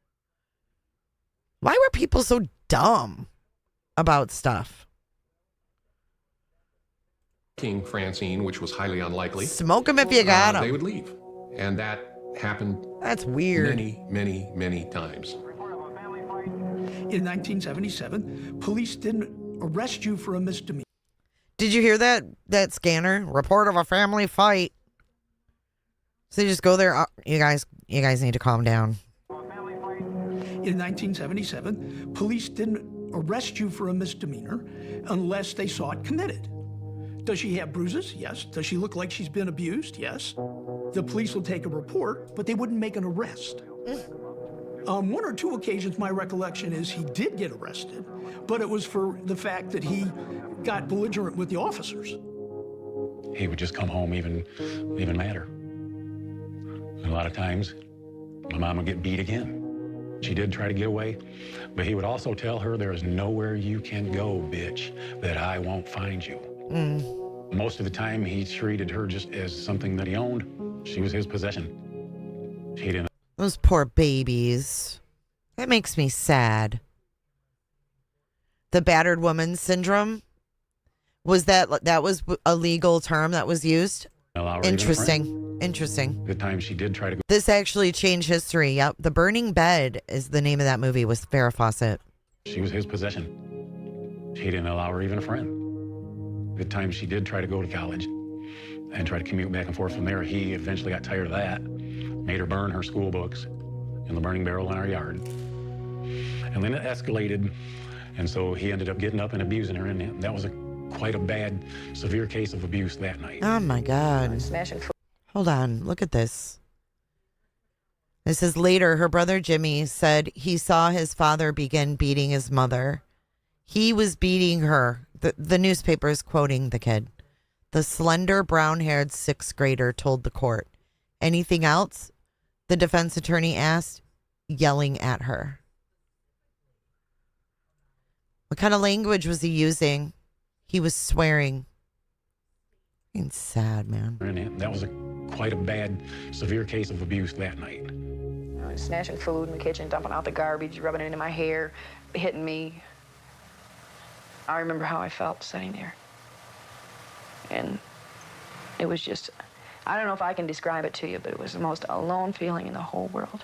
Why were people so dumb about stuff? King Francine, which was highly unlikely. Smoke them if you got them. They would leave. And that happened. That's weird. Many, many, many times. In 1977, police didn't arrest you for a misdemeanor. Did you hear that scanner? Report of a family fight. So they just go there. You guys need to calm down. In 1977, police didn't arrest you for a misdemeanor unless they saw it committed. Does she have bruises? Yes. Does she look like she's been abused? Yes. The police will take a report, but they wouldn't make an arrest. On one or two occasions, my recollection is he did get arrested, but it was for the fact that he got belligerent with the officers. He would just come home even madder. And a lot of times, my mom would get beat again. She did try to get away, but he would also tell her, there is nowhere you can go, bitch, that I won't find you. Most of the time, he treated her just as something that he owned. She was his possession. He didn't. Those poor babies. That makes me sad. The battered woman syndrome. Was that was a legal term that was used? Interesting. Interesting. The time she did try to go. This actually changed history. Yep. The Burning Bed is the name of that movie with Farrah Fawcett. She was his possession. He didn't allow her even a friend. The time she did try to go to college and try to commute back and forth from there, he eventually got tired of that, made her burn her school books in the burning barrel in our yard. And then it escalated, and so he ended up getting up and abusing her, and that was quite a bad, severe case of abuse that night. Oh my God. Hold on, look at this. This is later, her brother Jimmy said he saw his father begin beating his mother. He was beating her. The newspaper is quoting the kid. The slender, brown-haired sixth grader told the court. Anything else? The defense attorney asked, yelling at her. What kind of language was he using? He was swearing. It's sad, man. And that was quite a bad, severe case of abuse that night. Snatching food in the kitchen, dumping out the garbage, rubbing it into my hair, hitting me. I remember how I felt sitting there. And it was just, I don't know if I can describe it to you, but it was the most alone feeling in the whole world.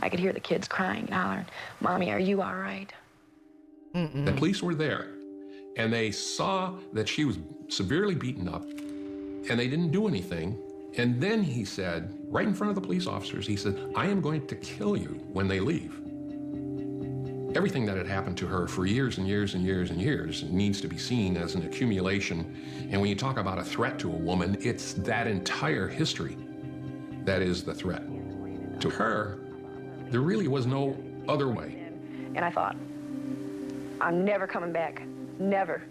I could hear the kids crying and hollering, Mommy, are you all right? The police were there, and they saw that she was severely beaten up, and they didn't do anything. And then he said, right in front of the police officers, he said, I am going to kill you when they leave. Everything that had happened to her for years and years and years and years needs to be seen as an accumulation. And when you talk about a threat to a woman, it's that entire history that is the threat. To her, there really was no other way. And I thought, I'm never coming back, never.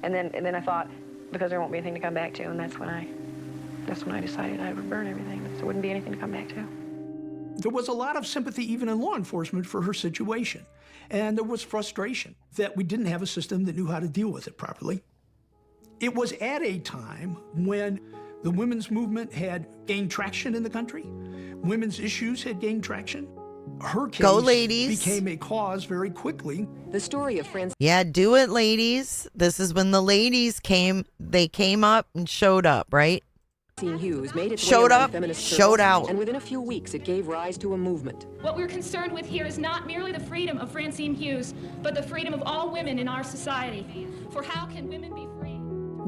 And then I thought, because there won't be anything to come back to, and that's when I decided I would burn everything, so there wouldn't be anything to come back to. There was a lot of sympathy, even in law enforcement, for her situation. And there was frustration that we didn't have a system that knew how to deal with it properly. It was at a time when the women's movement had gained traction in the country. Women's issues had gained traction. Her case Go, ladies. became a cause very quickly. The story of Francine. Yeah, do it, ladies. This is when the ladies came. They came up and showed up, right? Hughes made its Showed way up, feminist showed circles, out. and within a few weeks it gave rise to a movement. What we're concerned with here is not merely the freedom of Francine Hughes, but the freedom of all women in our society. For how can women be free?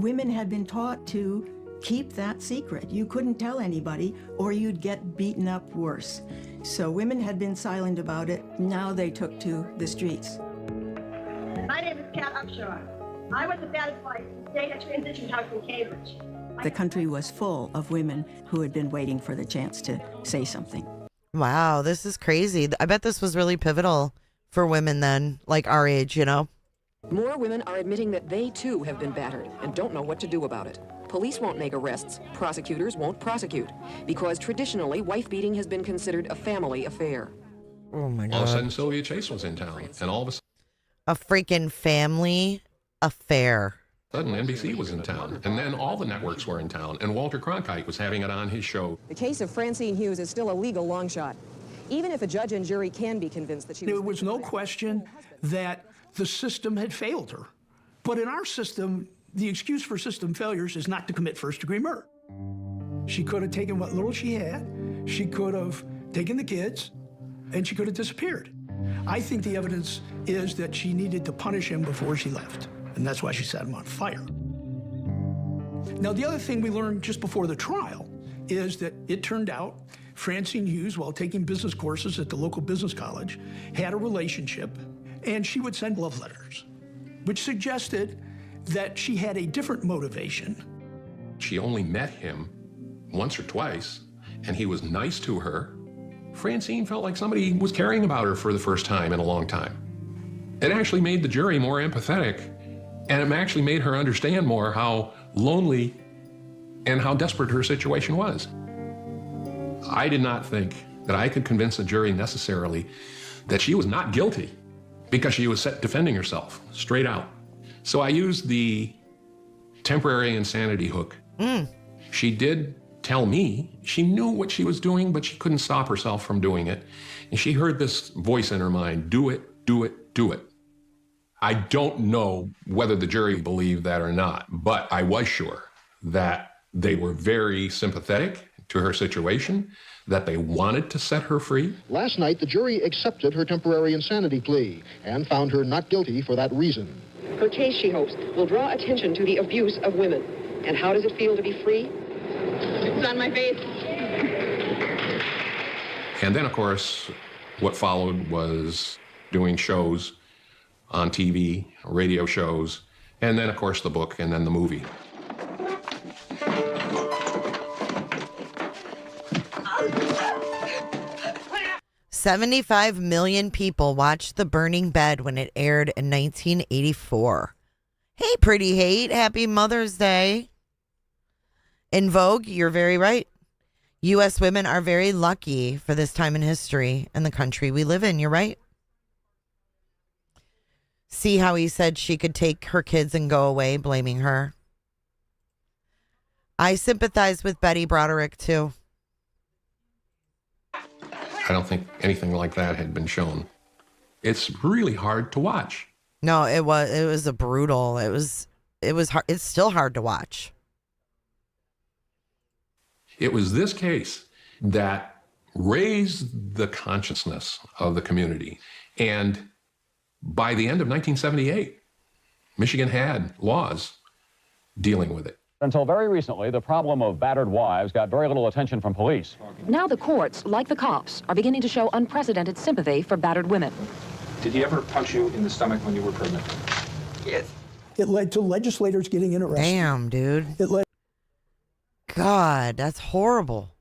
Women had been taught to keep that secret. You couldn't tell anybody or you'd get beaten up worse. So women had been silent about it. Now they took to the streets. My name is Kat Upshaw. I was a bad wife and stayed at Transition House in Cambridge. The country was full of women who had been waiting for the chance to say something. Wow, this is crazy. I bet this was really pivotal for women then, like our age, you know? More women are admitting that they too have been battered and don't know what to do about it. Police won't make arrests, prosecutors won't prosecute, because traditionally wife beating has been considered a family affair. Oh my God. All of a sudden, Sylvia Chase was in town, and all of a freaking family affair. sudden, NBC was in town, and then all the networks were in town, and Walter Cronkite was having it on his show. The case of Francine Hughes is still a legal long shot, even if a judge and jury can be convinced that she was... There was no question that the system had failed her. But in our system, the excuse for system failures is not to commit first-degree murder. She could have taken what little she had, she could have taken the kids, and she could have disappeared. I think the evidence is that she needed to punish him before she left, and that's why she set him on fire. Now, the other thing we learned just before the trial is that it turned out Francine Hughes, while taking business courses at the local business college, had a relationship, and she would send love letters, which suggested that she had a different motivation. She only met him once or twice, and he was nice to her Francine felt like somebody was caring about her for the first time in a long time. It actually made the jury more empathetic, and it actually made her understand more how lonely and how desperate her situation was. I did not think that I could convince a jury necessarily that she was not guilty because she was defending herself straight out. So I used the temporary insanity hook. She did tell me she knew what she was doing, but she couldn't stop herself from doing it. And she heard this voice in her mind, do it, do it, do it. I don't know whether the jury believed that or not, but I was sure that they were very sympathetic to her situation, that they wanted to set her free. Last night, the jury accepted her temporary insanity plea and found her not guilty for that reason. Her case, she hopes, will draw attention to the abuse of women. And how does it feel to be free? It's on my face. And then, of course, what followed was doing shows on TV, radio shows, and then, of course, the book, and then the movie. $75 million people watched The Burning Bed when it aired in 1984. Hey, Pretty Hate, happy Mother's Day. In Vogue, you're very right. U.S. women are very lucky for this time in history and the country we live in. You're right. See how he said she could take her kids and go away, blaming her. I sympathize with Betty Broderick, too. I don't think anything like that had been shown. It's really hard to watch. No, it was a brutal. It was hard. It's still hard to watch. It was this case that raised the consciousness of the community. And by the end of 1978, Michigan had laws dealing with it. Until very recently, the problem of battered wives got very little attention from police. Now the courts, like the cops, are beginning to show unprecedented sympathy for battered women. Did he ever punch you in the stomach when you were pregnant? Yes. It led to legislators getting interested. Damn, dude. It led. God, that's horrible.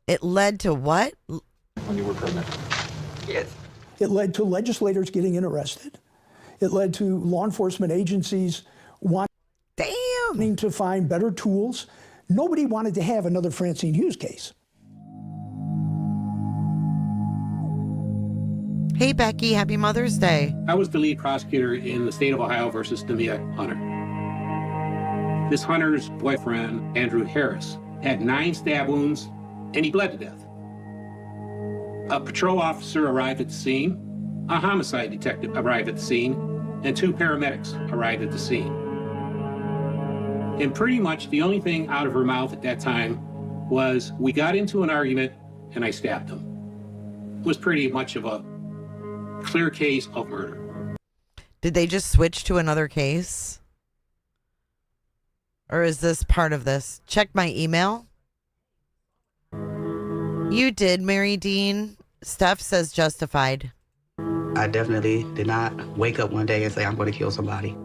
It led to what? When you were pregnant. Yes. It led to legislators getting interested. It led to law enforcement agencies wanting to find better tools. Nobody wanted to have another Francine Hughes case. Hey, Becky, happy Mother's Day. I was the lead prosecutor in the state of Ohio versus Danyale Hunter. Miss Hunter's boyfriend, Andrew Harris, had 9 stab wounds, and he bled to death. A patrol officer arrived at the scene, a homicide detective arrived at the scene, and 2 paramedics arrived at the scene. And pretty much the only thing out of her mouth at that time was, we got into an argument, and I stabbed him. It was pretty much of a clear case of murder. Did they just switch to another case? Or is this part of this? Check my email. You did, Mary Dean. Steph says justified. I definitely did not wake up one day and say, I'm going to kill somebody.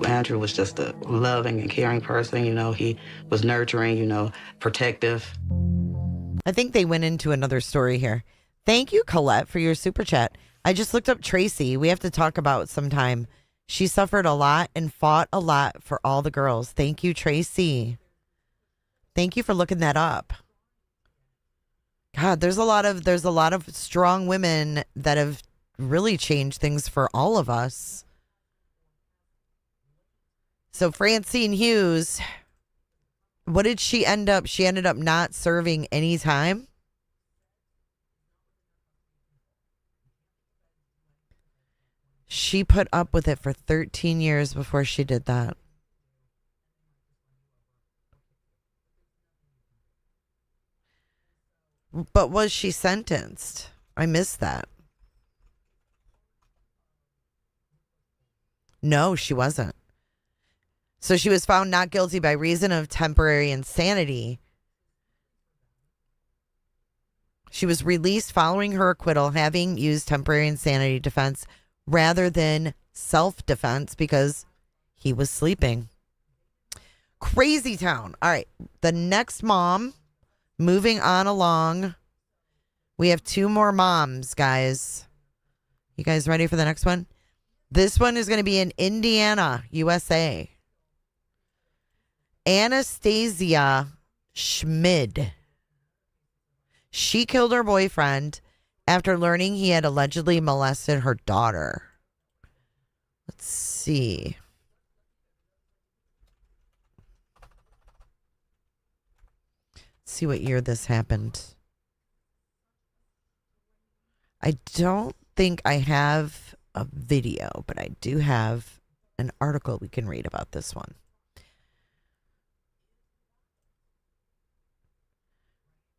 Andrew was just a loving and caring person. You know, he was nurturing, you know, protective. I think they went into another story here. Thank you, Colette, for your super chat. I just looked up Tracy. We have to talk about sometime. She suffered a lot and fought a lot for all the girls. Thank you, Tracy. Thank you for looking that up. God, there's a lot of strong women that have really changed things for all of us. So Francine Hughes, what did she end up? She ended up not serving any time. She put up with it for 13 years before she did that. But was she sentenced? I missed that. No, she wasn't. So she was found not guilty by reason of temporary insanity. She was released following her acquittal, having used temporary insanity defense rather than self-defense because he was sleeping. Crazy town. All right. The next mom, moving on along. We have 2 more moms, guys. You guys ready for the next one? This one is going to be in Indiana, USA. Anastazia Schmid. She killed her boyfriend after learning he had allegedly molested her daughter. Let's see. Let's see what year this happened. I don't think I have a video, but I do have an article we can read about this one.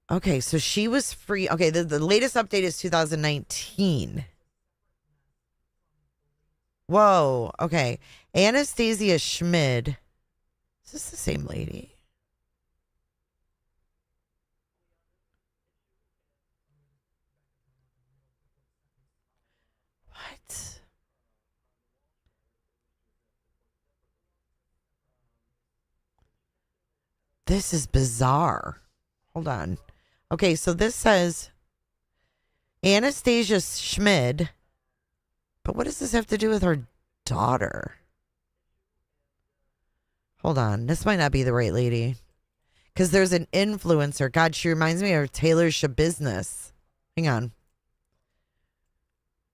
Okay, so she was free. Okay, the latest update is 2019. Whoa, okay. Anastazia Schmid. Is this the same lady? What? This is bizarre. Hold on. Okay, so this says Anastasia Schmid, but what does this have to do with her daughter? Hold on. This might not be the right lady. Because there's an influencer. God, she reminds me of Taylor Shabusiness. Hang on.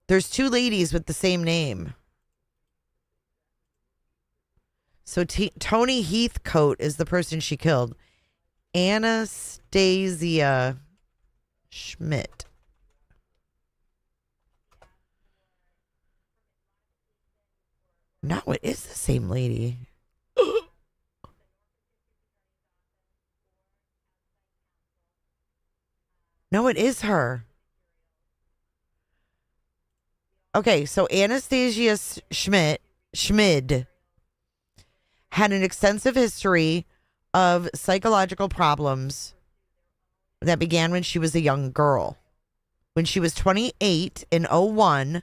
There's 2 ladies with the same name. So Tony Heathcote is the person she killed. Anastazia Schmid. No, it is the same lady. No, it is her. Okay, so Anastasia Schmid had an extensive history of psychological problems that began when she was a young girl. When she was 28 in 2001,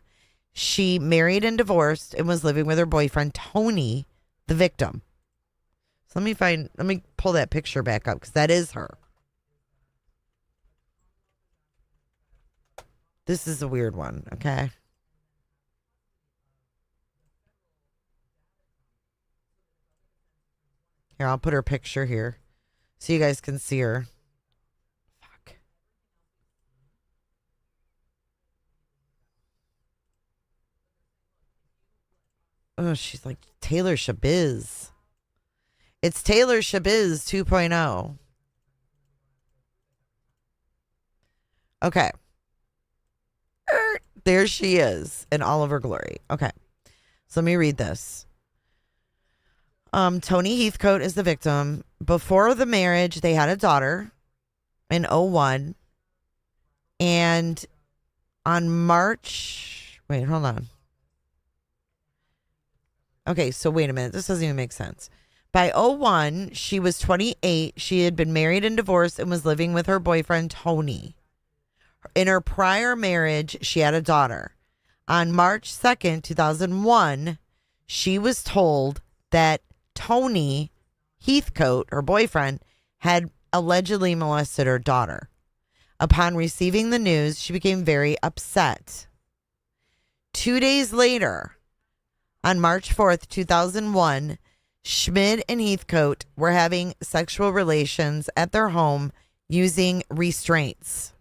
she married and divorced and was living with her boyfriend, Tony, the victim. So let me pull that picture back up because that is her. This is a weird one, okay? Here, I'll put her picture here so you guys can see her. Fuck. Oh, she's like Taylor Shabiz. It's Taylor Shabiz 2.0. Okay. There she is in all of her glory. Okay. So let me read this. Tony Heathcote is the victim. Before the marriage, they had a daughter in 2001. And on March... Wait, hold on. Okay, so wait a minute. This doesn't even make sense. By 2001, she was 28. She had been married and divorced and was living with her boyfriend, Tony. In her prior marriage, she had a daughter. On March 2nd, 2001, she was told that Tony Heathcote, her boyfriend, had allegedly molested her daughter. Upon receiving the news, she became very upset. 2 days later, on March 4th, 2001, Schmid and Heathcote were having sexual relations at their home using restraints.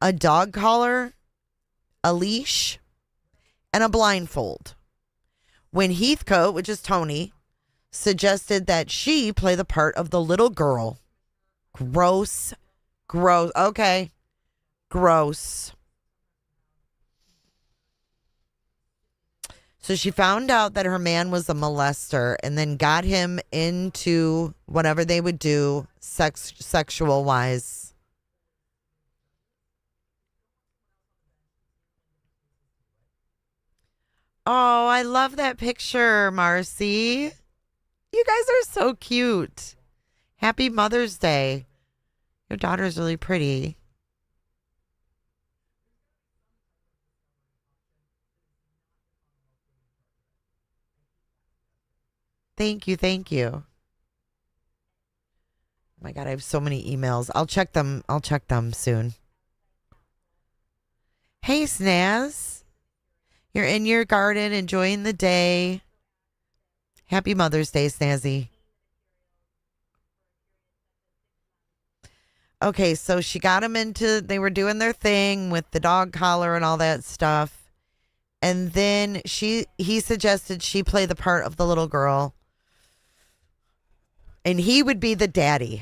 A dog collar, a leash, and a blindfold. When Heathcote, which is Tony, suggested that she play the part of the little girl. Gross. Okay. Gross. So she found out that her man was a molester and then got him into whatever they would do sexual wise. Oh, I love that picture, Marcy. You guys are so cute. Happy Mother's Day. Your daughter's really pretty. Thank you. my God, I have so many emails. I'll check them soon. Hey, Snaz. You're in your garden enjoying the day. Happy Mother's Day, Snazzy. Okay, so she got him they were doing their thing with the dog collar and all that stuff. And then he suggested she play the part of the little girl. And he would be the daddy.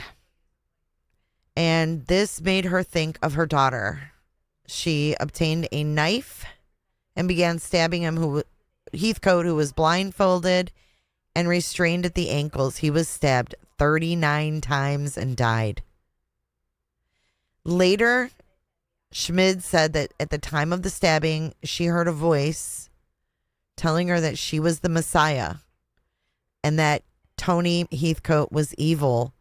And this made her think of her daughter. She obtained a knife and began stabbing him, Heathcote, who was blindfolded and restrained at the ankles. He was stabbed 39 times and died. Later, Schmid said that at the time of the stabbing, she heard a voice telling her that she was the Messiah and that Tony Heathcote was evil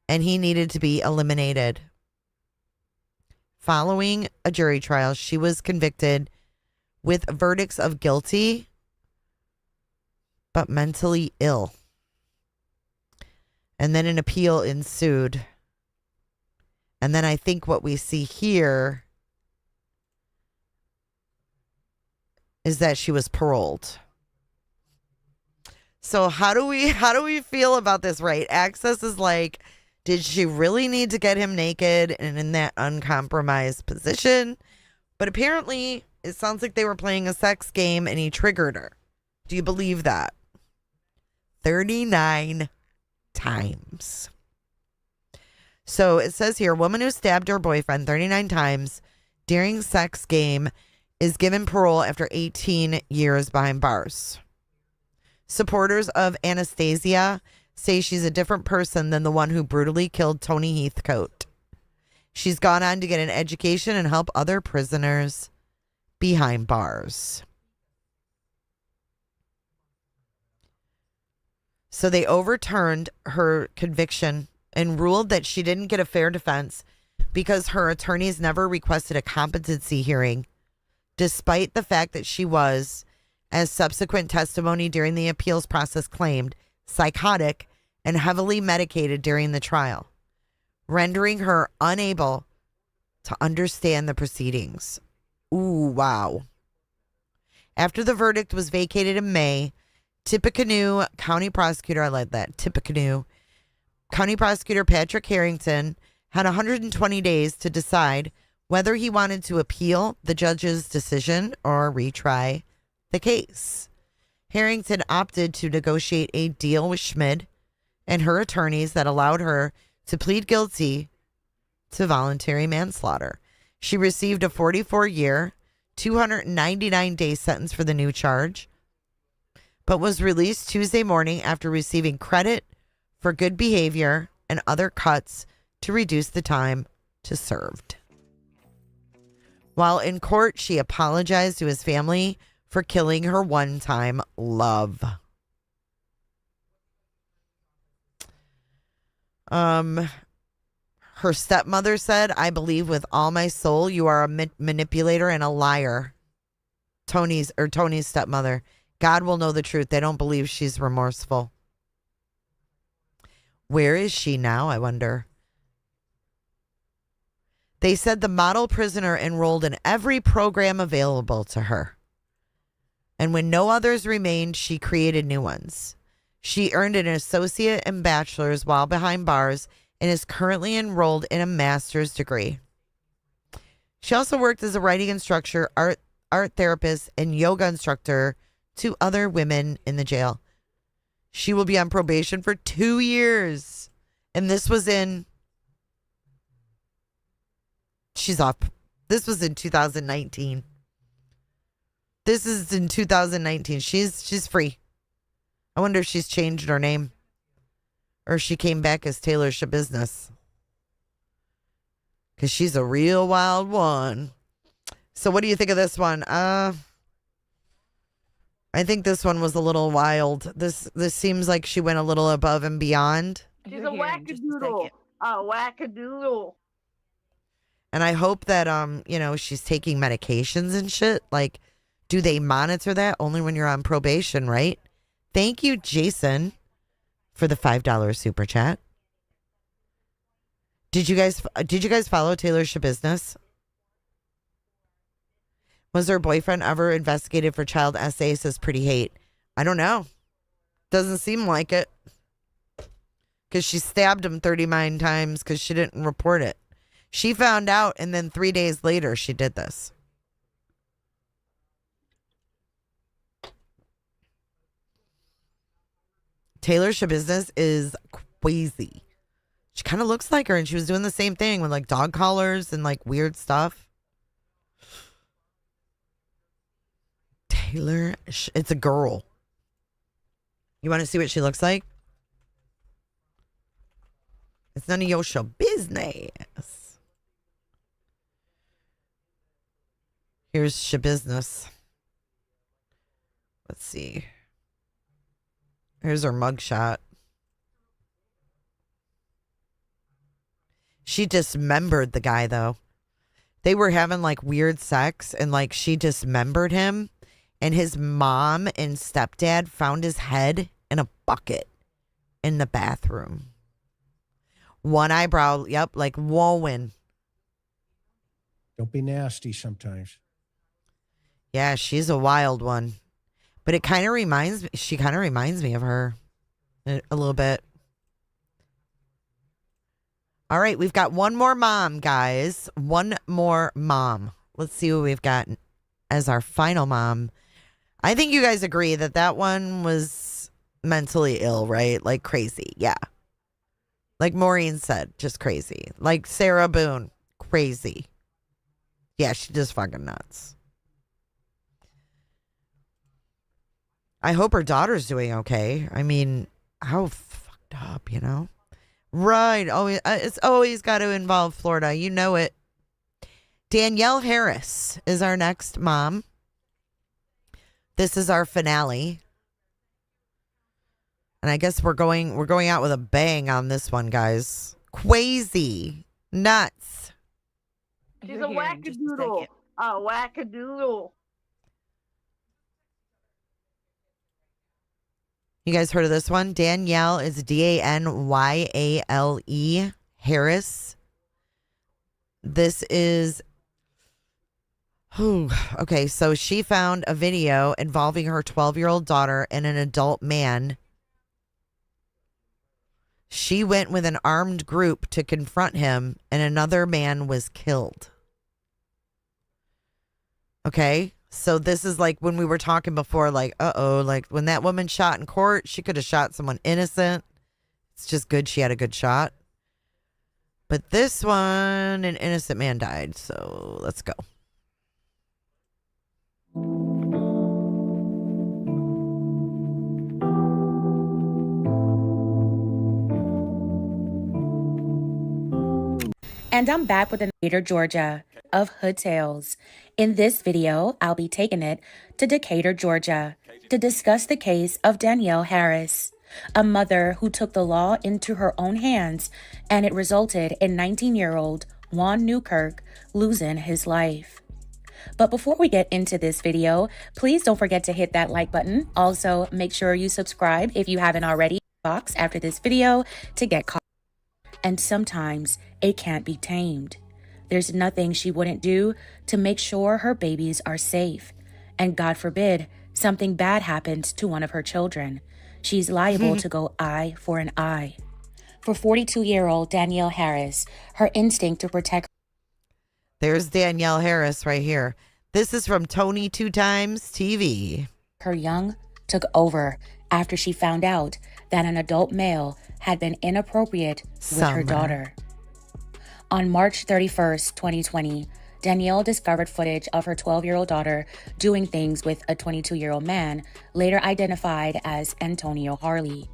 and he needed to be eliminated. Following a jury trial, she was convicted with verdicts of guilty but mentally ill. And then an appeal ensued. And then I think what we see here is that she was paroled. So how do we feel about this, right? Access is like, did she really need to get him naked and in that uncompromised position? But apparently, it sounds like they were playing a sex game and he triggered her. Do you believe that? 39 times. So it says here, a woman who stabbed her boyfriend 39 times during sex game is given parole after 18 years behind bars. Supporters of Anastazia say she's a different person than the one who brutally killed Tony Heathcote. She's gone on to get an education and help other prisoners behind bars. So they overturned her conviction and ruled that she didn't get a fair defense because her attorneys never requested a competency hearing, despite the fact that she was, as subsequent testimony during the appeals process claimed, psychotic and heavily medicated during the trial, rendering her unable to understand the proceedings. Ooh, wow. After the verdict was vacated in May, Tippecanoe County Prosecutor, I like that, Tippecanoe County Prosecutor Patrick Harrington had 120 days to decide whether he wanted to appeal the judge's decision or retry the case. Harrington opted to negotiate a deal with Schmid and her attorneys that allowed her to plead guilty to voluntary manslaughter. She received a 44-year, 299-day sentence for the new charge, but was released Tuesday morning after receiving credit for good behavior and other cuts to reduce the time to served. While in court, she apologized to his family for killing her one-time love. Her stepmother said, "I believe with all my soul you are a manipulator and a liar." Tony's stepmother. God will know the truth. They don't believe she's remorseful. Where is she now, I wonder? They said the model prisoner enrolled in every program available to her. And when no others remained, she created new ones. She earned an associate and bachelor's while behind bars and is currently enrolled in a master's degree. She also worked as a writing instructor, art therapist, and yoga instructor to other women in the jail. She will be on probation for 2 years. And this was she's off. This was in 2019. This is in 2019. She's free. I wonder if she's changed her name. Or she came back as Taylor Shabusiness. Because she's a real wild one. So what do you think of this one? I think this one was a little wild. This seems like she went a little above and beyond. She's a wackadoodle. A wackadoodle. And I hope that she's taking medications and shit. Like, do they monitor that only when you're on probation, right? Thank you, Jason, for the $5 super chat. Did you guys follow Taylor's business? Was her boyfriend ever investigated for child SA, says Pretty Hate? I don't know. Doesn't seem like it. Because she stabbed him 39 times because she didn't report it. She found out, and then 3 days later, she did this. Taylor's business is crazy. She kind of looks like her, and she was doing the same thing with like dog collars and like weird stuff. Taylor, it's a girl. You want to see what she looks like? It's none of your show business. Here's Shabusiness. Let's see. Here's her mugshot. She dismembered the guy, though. They were having like weird sex, and like she dismembered him, and his mom and stepdad found his head in a bucket in the bathroom. One eyebrow, yep, like Wowen. Don't be nasty sometimes. Yeah, she's a wild one. But it kind of she kind of reminds me of her a little bit. All right, we've got one more mom, guys. One more mom. Let's see what we've got as our final mom. I think you guys agree that that one was mentally ill, right? Like crazy. Yeah. Like Maureen said, just crazy. Like Sarah Boone, crazy. Yeah, she's just fucking nuts. I hope her daughter's doing okay. I mean, how fucked up, you know? Right. Always, it's always got to involve Florida. You know it. Danyale Harris is our next mom. This is our finale. And I guess we're going out with a bang on this one, guys. Crazy. Nuts. She's a wackadoodle. A wackadoodle. You guys heard of this one? Danyale is Danyale Harris. This is... Okay, so she found a video involving her 12-year-old daughter and an adult man. She went with an armed group to confront him, and another man was killed. Okay? So this is like when we were talking before, like, like when that woman shot in court, she could have shot someone innocent. It's just good she had a good shot. But this one, an innocent man died. So let's go. And I'm back with Decatur, Georgia of Hood Tales. In this video, I'll be taking it to Decatur, Georgia to discuss the case of Danyale Harris, a mother who took the law into her own hands, and it resulted in 19-year-old Juan Newkirk losing his life. But before we get into this video, please don't forget to hit that like button. Also, make sure you subscribe if you haven't already. Box after this video to get caught. And sometimes it can't be tamed. There's nothing she wouldn't do to make sure her babies are safe. And God forbid, something bad happens to one of her children. She's liable to go eye for an eye. For 42-year-old Danyale Harris, her instinct to protect... There's Danyale Harris right here. This is from Tony 2 Times TV. Her young took over after she found out that an adult male had been inappropriate with her daughter. On March 31st, 2020, Danyale discovered footage of her 12-year-old daughter doing things with a 22-year-old man, later identified as Antonio Harley.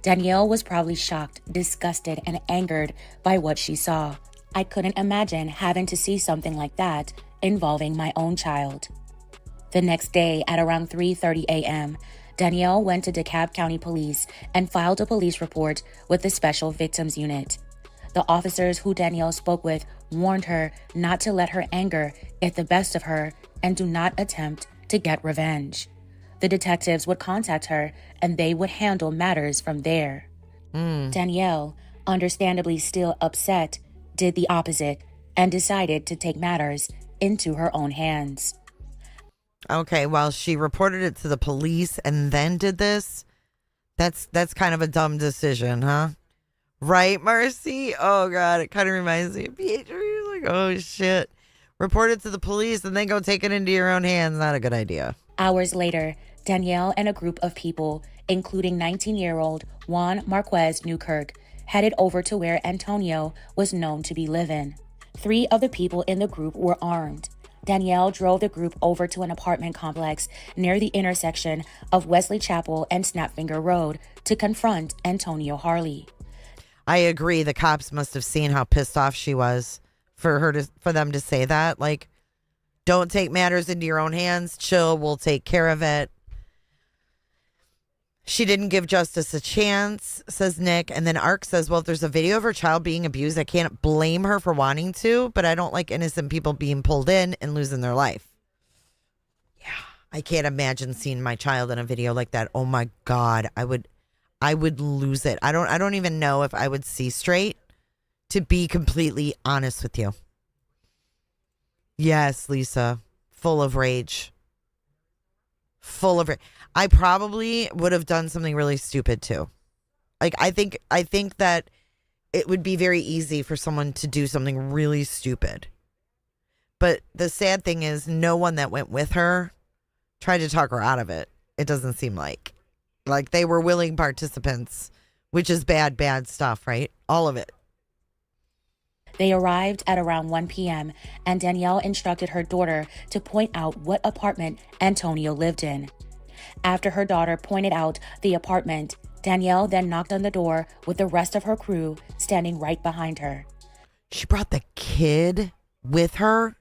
Danyale was probably shocked, disgusted, and angered by what she saw. I couldn't imagine having to see something like that involving my own child. The next day, at around 3:30 a.m., Danyale went to DeKalb County Police and filed a police report with the Special Victims Unit. The officers who Danyale spoke with warned her not to let her anger get the best of her and do not attempt to get revenge. The detectives would contact her and they would handle matters from there. Danyale, understandably still upset, did the opposite and decided to take matters into her own hands. Okay, well, she reported it to the police and then did this. That's kind of a dumb decision, huh? Right, Marcy? Oh, God, it kind of reminds me of Beatrice. Like, oh, shit. Report it to the police and then go take it into your own hands. Not a good idea. Hours later, Danyale and a group of people, including 19-year-old Juan Marquez Newkirk, headed over to where Antonio was known to be living. 3 of the people in the group were armed. Danyale drove the group over to an apartment complex near the intersection of Wesley Chapel and Snapfinger Road to confront Antonio Harley. I agree. The cops must have seen how pissed off she was for them to say that. Like, don't take matters into your own hands. Chill. We'll take care of it. She didn't give justice a chance, says Nick. And then Ark says, well, if there's a video of her child being abused, I can't blame her for wanting to, but I don't like innocent people being pulled in and losing their life. Yeah, I can't imagine seeing my child in a video like that. Oh my God, I would lose it. I don't even know if I would see straight, to be completely honest with you. Yes, Lisa, full of rage. I probably would have done something really stupid too. Like, I think that it would be very easy for someone to do something really stupid. But the sad thing is, no one that went with her tried to talk her out of it. It doesn't seem like they were willing participants, which is bad stuff, right? All of it. They arrived at around 1 p.m. and Danyale instructed her daughter to point out what apartment Antonio lived in. After her daughter pointed out the apartment, Danyale then knocked on the door with the rest of her crew standing right behind her. She brought the kid with her?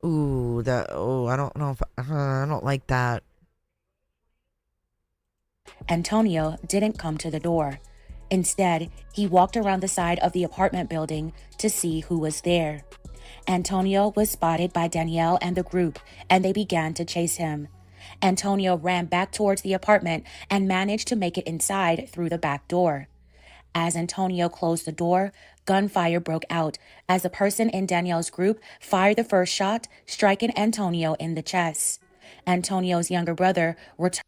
Ooh, I don't know if I don't like that. Antonio didn't come to the door. Instead, he walked around the side of the apartment building to see who was there. Antonio was spotted by Danyale and the group, and they began to chase him. Antonio ran back towards the apartment and managed to make it inside through the back door. As Antonio closed the door, gunfire broke out as a person in Danyale's group fired the first shot, striking Antonio in the chest. Antonio's younger brother returned.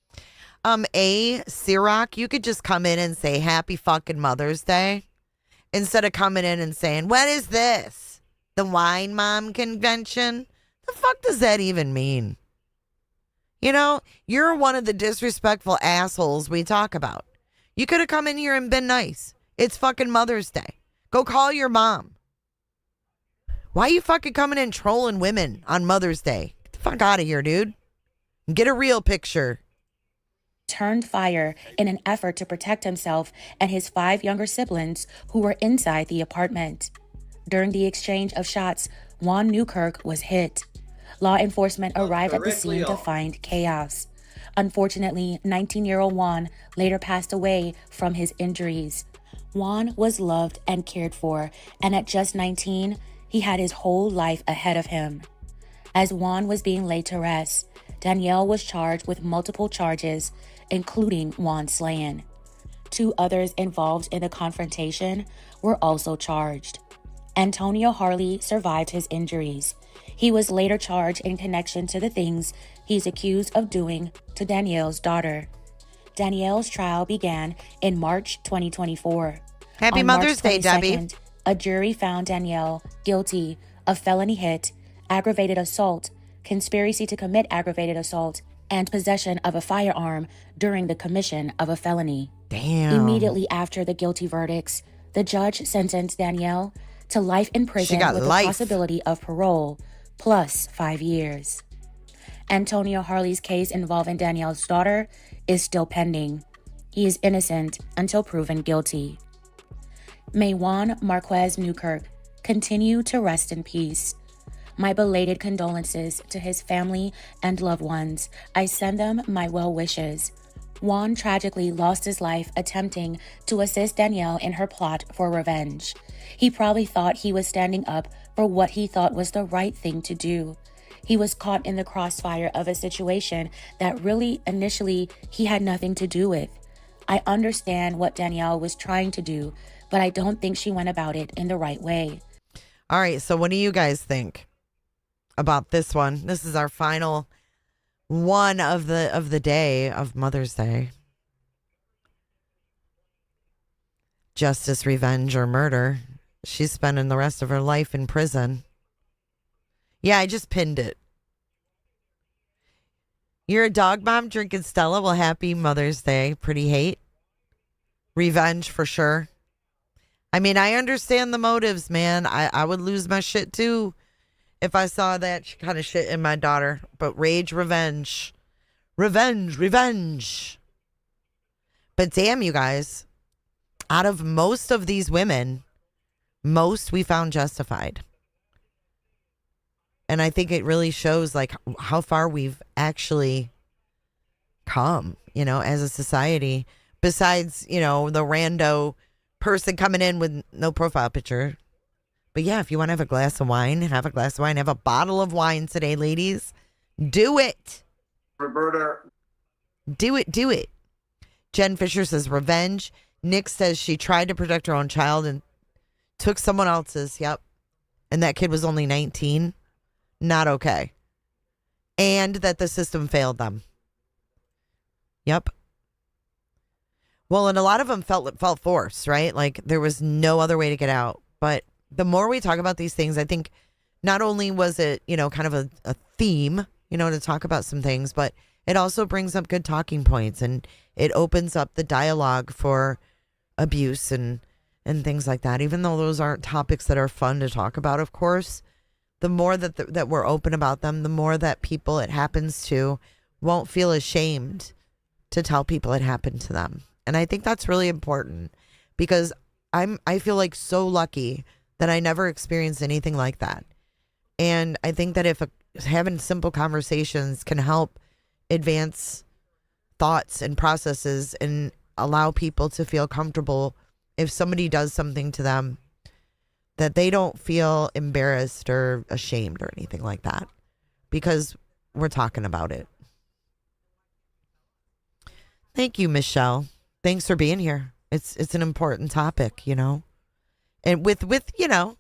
Ciroc, you could just come in and say Happy fucking Mother's Day instead of coming in and saying, what is this? The Wine Mom Convention? The fuck does that even mean? You know, you're one of the disrespectful assholes we talk about. You could have come in here and been nice. It's fucking Mother's Day. Go call your mom. Why are you fucking coming in trolling women on Mother's Day? Get the fuck out of here, dude. Get a real picture. Turned fire in an effort to protect himself and his 5 younger siblings who were inside the apartment. During the exchange of shots, Juan Newkirk was hit. Law enforcement arrived at the scene to find chaos. Unfortunately, 19-year-old Juan later passed away from his injuries. Juan was loved and cared for, and at just 19, he had his whole life ahead of him. As Juan was being laid to rest, Danyale was charged with multiple charges, including Juan slaying. 2 others involved in the confrontation were also charged. Antonio Harley survived his injuries. He was later charged in connection to the things he's accused of doing to Danyale's daughter. Danyale's trial began in March 2024. Happy On Mother's March Day, Debbie. A jury found Danyale guilty of felony hit, aggravated assault, conspiracy to commit aggravated assault, and possession of a firearm during the commission of a felony. Damn. Immediately after the guilty verdicts, the judge sentenced Danyale to life in prison with the possibility of parole, plus 5 years. Antonio Harley's case involving Danyale's daughter is still pending. He is innocent until proven guilty. May Juan Marquez Newkirk continue to rest in peace. My belated condolences to his family and loved ones. I send them my well wishes. Juan tragically lost his life attempting to assist Danyale in her plot for revenge. He probably thought he was standing up for what he thought was the right thing to do. He was caught in the crossfire of a situation that really initially he had nothing to do with. I understand what Danyale was trying to do, but I don't think she went about it in the right way. All right, so what do you guys think about this one? This is our final one of the day of Mother's Day. Justice, revenge, or murder. She's spending the rest of her life in prison. Yeah, I just pinned it. You're a dog mom drinking Stella. Well, happy Mother's Day. Pretty hate. Revenge for sure. I mean, I understand the motives, man. I would lose my shit too if I saw that kind of shit in my daughter. But rage, revenge. Revenge, revenge. But damn, you guys. Out of most of these women, most we found justified. And I think it really shows like how far we've actually come, you know, as a society. Besides, you know, the rando person coming in with no profile picture. But yeah, if you want to have a glass of wine, have a glass of wine. Have a bottle of wine today, ladies. Do it. Roberta. Do it. Jen Fisher says revenge. Nick says she tried to protect her own child and took someone else's. Yep. And that kid was only 19. Not okay. And that the system failed them. Yep. Well, and a lot of them felt forced, right? Like there was no other way to get out. But the more we talk about these things, I think not only was it, you know, kind of a theme, you know, to talk about some things, but it also brings up good talking points and it opens up the dialogue for abuse and things like that. Even though those aren't topics that are fun to talk about, of course, the more that we're open about them, the more that people it happens to won't feel ashamed to tell people it happened to them. And I think that's really important because I feel like so lucky that I never experienced anything like that. And I think that if having simple conversations can help advance thoughts and processes and allow people to feel comfortable if somebody does something to them, that they don't feel embarrassed or ashamed or anything like that because we're talking about it. Thank you, Michelle. Thanks for being here. It's an important topic, you know, and with you know,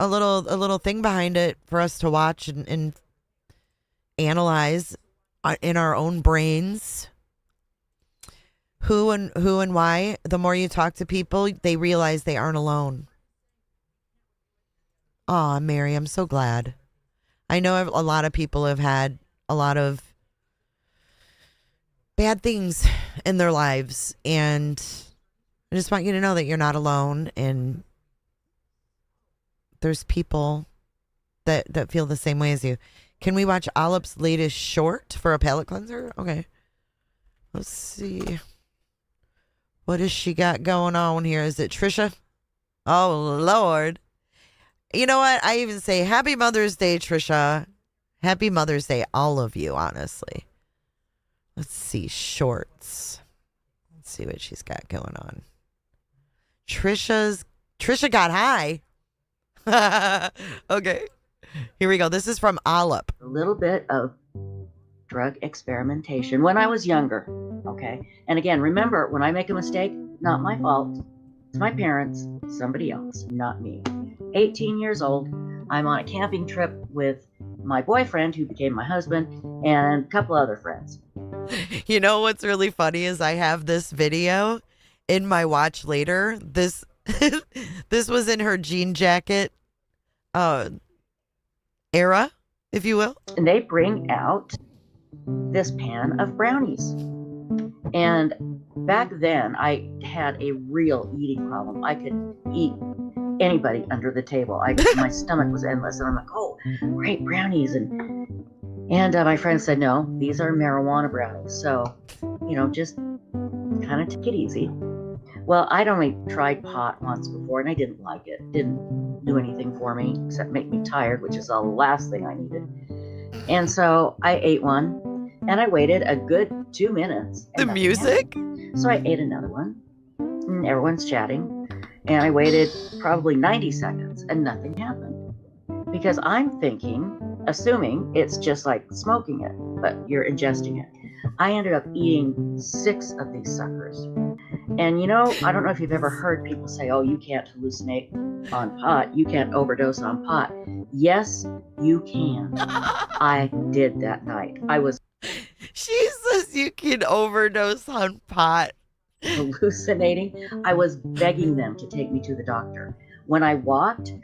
a little thing behind it for us to watch and analyze in our own brains. Who and why? The more you talk to people, they realize they aren't alone. Aw, Mary, I'm so glad. I know a lot of people have had a lot of bad things in their lives, and I just want you to know that you're not alone, and there's people that feel the same way as you. Can we watch Olip's latest short for a palate cleanser? Okay. Let's see. What has she got going on here? Is it Trisha? Oh, Lord. You know what? I even say Happy Mother's Day, Trisha. Happy Mother's Day, all of you, honestly. Let's see. Shorts. Let's see what she's got going on. Trisha got high. Okay. Here we go. This is from Olip. A little bit of drug experimentation when I was younger. Okay. And again, remember, when I make a mistake, not my fault. It's my parents, somebody else, not me. 18 years old. I'm on a camping trip with my boyfriend, who became my husband, and a couple other friends. You know what's really funny is I have this video in my watch later. This this was in her jean jacket era, if you will. And they bring out this pan of brownies. And back then, I had a real eating problem. I could eat anybody under the table. My stomach was endless. And I'm like, oh, great, brownies. And my friend said, no, these are marijuana brownies. So, you know, just kind of take it easy. Well, I'd only tried pot once before, and I didn't like it. Didn't do anything for me except make me tired, which is the last thing I needed. And so I ate one, and I waited a good 2 minutes. The music? So I ate another one, and everyone's chatting, and I waited probably 90 seconds, and nothing happened. Because I'm assuming it's just like smoking it, but you're ingesting it. I ended up eating 6 of these suckers. And you know, I don't know if you've ever heard people say, oh, you can't hallucinate on pot. You can't overdose on pot. Yes, you can. I did that night. I was She says you can overdose on pot. hallucinating. I was begging them to take me to the doctor. When I walked,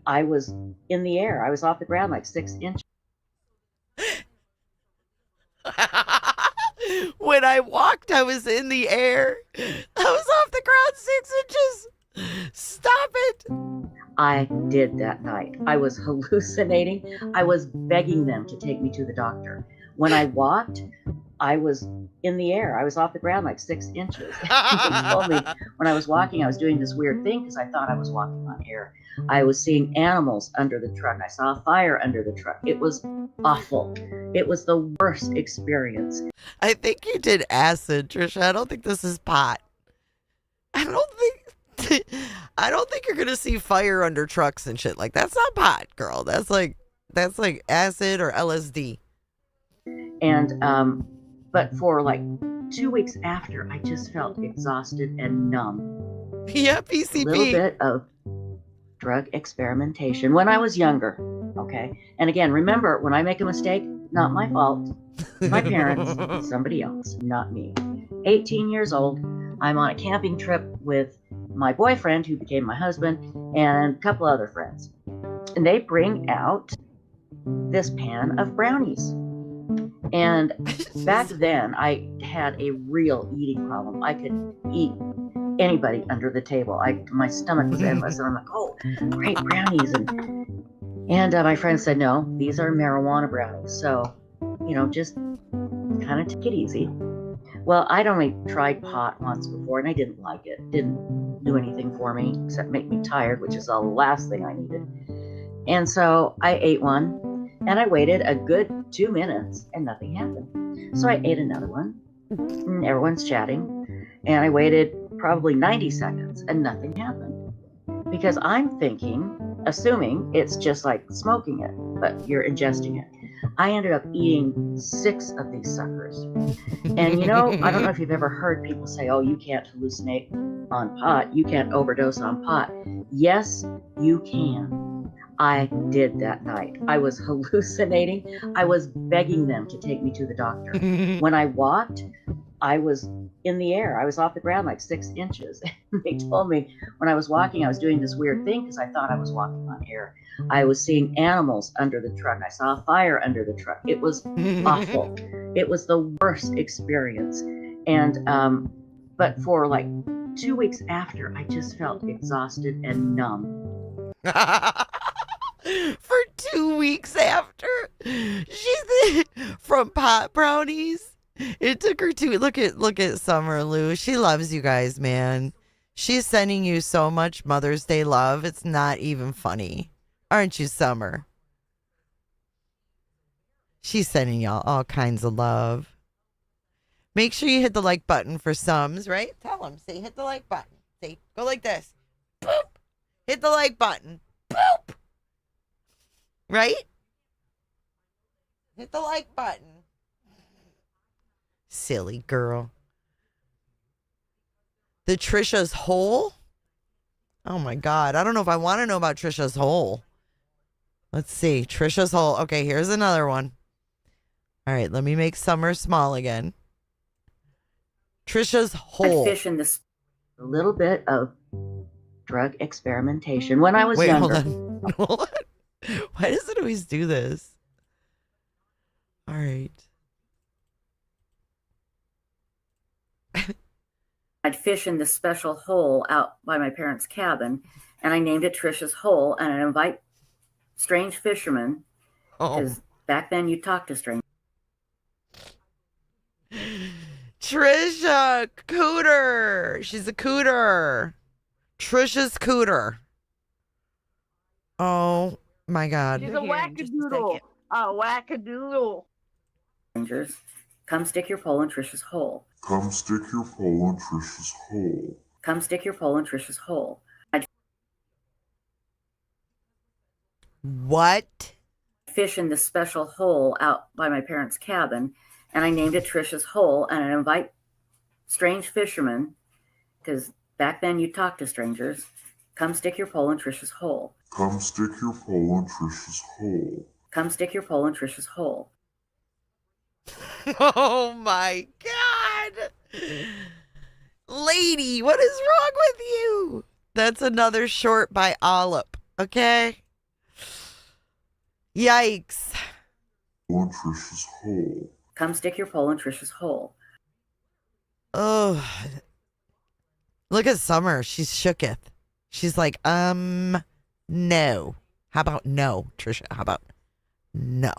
I was in the air. I was off the ground like 6 inches. When I walked, I was in the air. I was off the ground 6 inches. Stop it. I did that night. I was hallucinating. I was begging them to take me to the doctor. When I walked, I was in the air. I was off the ground like 6 inches. They told me when I was walking, I was doing this weird thing because I thought I was walking on air. I was seeing animals under the truck. I saw a fire under the truck. It was awful. It was the worst experience. I think you did acid, Trisha. I don't think this is pot. I don't think you're gonna see fire under trucks and shit. Like, that's not pot, girl. That's like acid or LSD. And but for like 2 weeks after, I just felt exhausted and numb. Yeah, PCP. A little bit of drug experimentation when I was younger. Okay. And again, remember, when I make a mistake, not my fault. My parents, somebody else, not me. 18 years old, I'm on a camping trip with my boyfriend, who became my husband, and a couple other friends. And they bring out this pan of brownies. And back then, I had a real eating problem. I could eat anybody under the table. My stomach was endless, and I'm like, oh, great brownies. And my friend said, no, these are marijuana brownies. So, you know, just kind of take it easy. Well, I'd only tried pot once before, and I didn't like it. It didn't do anything for me except make me tired, which is the last thing I needed. And so I ate one, and I waited a good 2 minutes, and nothing happened. So I ate another one, and everyone's chatting, and I waited probably 90 seconds, and nothing happened. Because I'm thinking, assuming it's just like smoking it, but you're ingesting it. I ended up eating 6 of these suckers. And you know, I don't know if you've ever heard people say, oh, you can't hallucinate on pot. You can't overdose on pot. Yes, you can. I did that night. I was hallucinating. I was begging them to take me to the doctor. When I walked, I was in the air. I was off the ground like 6 inches. They told me when I was walking, I was doing this weird thing because I thought I was walking on air. I was seeing animals under the truck. I saw a fire under the truck. It was awful. It was the worst experience. And, but for like 2 weeks after, I just felt exhausted and numb. For 2 weeks after, she's from pot brownies. It took her look at Summer Lou. She loves you guys, man. She's sending you so much Mother's Day love. It's not even funny. Aren't you, Summer? She's sending y'all all kinds of love. Make sure you hit the like button for Sums, right? Tell them. Say, hit the like button. Say, go like this. Boop. Hit the like button. Boop. Right? Hit the like button. Silly girl. The Trisha's hole? Oh my God. I don't know if I want to know about Trisha's hole. Let's see. Trisha's hole. Okay, here's another one. All right, let me make Summer small again. Trisha's hole. I'd fish in this a little bit of drug experimentation when I was younger. Hold on. Why does it always do this? All right. I'd fish in this special hole out by my parents' cabin, and I named it Trisha's Hole, and I'd invite strange fishermen, because back then you talked to strangers. Trisha, cooter. She's a cooter. Trisha's cooter. Oh my God. She's a wackadoodle. A wackadoodle. Strangers, come stick your pole in Trisha's hole. Come stick your pole in Trisha's hole. Come stick your pole in Trisha's hole. What? Fish in this special hole out by my parents' cabin, and I named it Trisha's Hole, and I invite strange fishermen, because back then you talk to strangers, come stick your pole in Trisha's hole. Come stick your pole in Trisha's hole. Come stick your pole in Trisha's hole. Oh my God. Lady, what is wrong with you? That's another short by Olive. Okay? Yikes. In Trisha's hole. Come stick your pole in Trisha's hole. Oh. Look at Summer. She's shooketh. She's like, no. How about no, Trisha? How about no?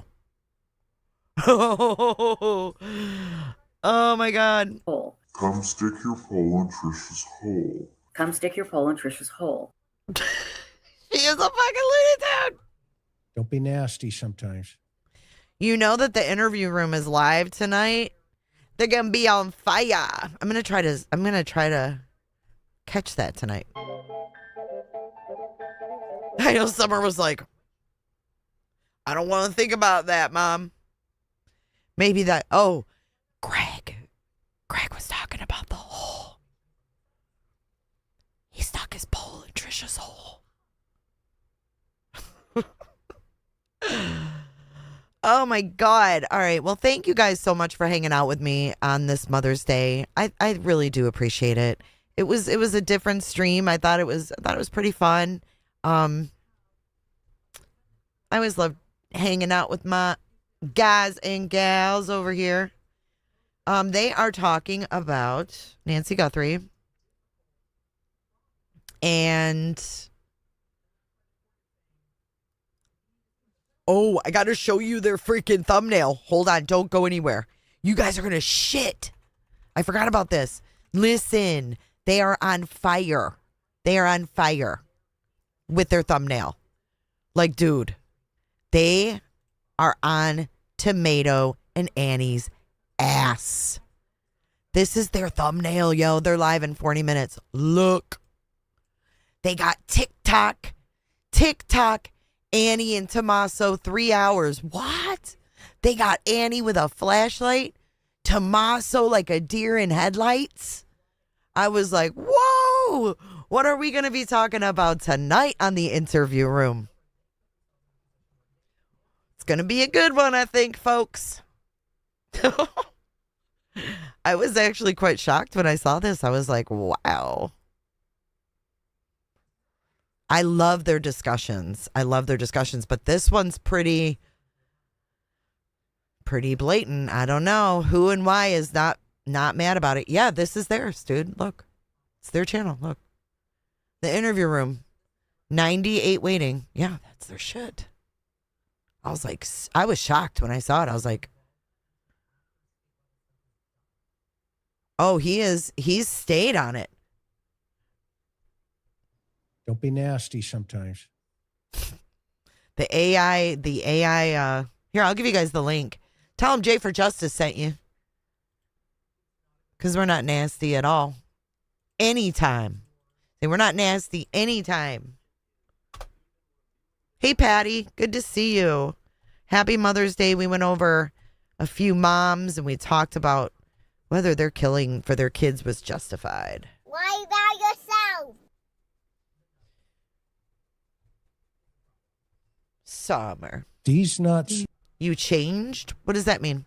Oh my God. Hole. Come stick your pole in Trisha's hole. Come stick your pole in Trisha's hole. She is a fucking Looney Tune. Don't be nasty sometimes. You know that the interview room is live tonight. They're gonna be on fire. I'm gonna try to catch that tonight. I know Summer was like, I don't want to think about that, Mom. Maybe that. Oh, Greg was talking about the hole. He stuck his pole in Trisha's hole. Oh my God. All right. Well, thank you guys so much for hanging out with me on this Mother's Day. I really do appreciate it. It was a different stream. I thought it was pretty fun. I always love hanging out with my guys and gals over here. They are talking about Nancy Guthrie and oh, I got to show you their freaking thumbnail. Hold on. Don't go anywhere. You guys are going to shit. I forgot about this. Listen, they are on fire. They are on fire with their thumbnail. Like, dude, they are on Tomato and Annie's ass. This is their thumbnail, yo. They're live in 40 minutes. Look. They got TikTok, Annie and Tommaso, 3 hours. What? They got Annie with a flashlight, Tommaso like a deer in headlights. I was like, whoa, what are we going to be talking about tonight on the interview room? It's going to be a good one, I think, folks. I was actually quite shocked when I saw this. I was like, wow. I love their discussions. But this one's pretty blatant. I don't know who and why is not mad about it. Yeah, this is theirs, dude. Look, it's their channel. Look, the interview room, 98 waiting. Yeah, that's their shit. I was shocked when I saw it. I was like, oh, he's stayed on it. Don't be nasty sometimes. The AI, here, I'll give you guys the link. Tell them J for Justice sent you. Because we're not nasty at all. Anytime. We're not nasty anytime. Hey, Patty. Good to see you. Happy Mother's Day. We went over a few moms and we talked about whether their killing for their kids was justified. Why about yourself? Summer. These nuts. You changed? What does that mean?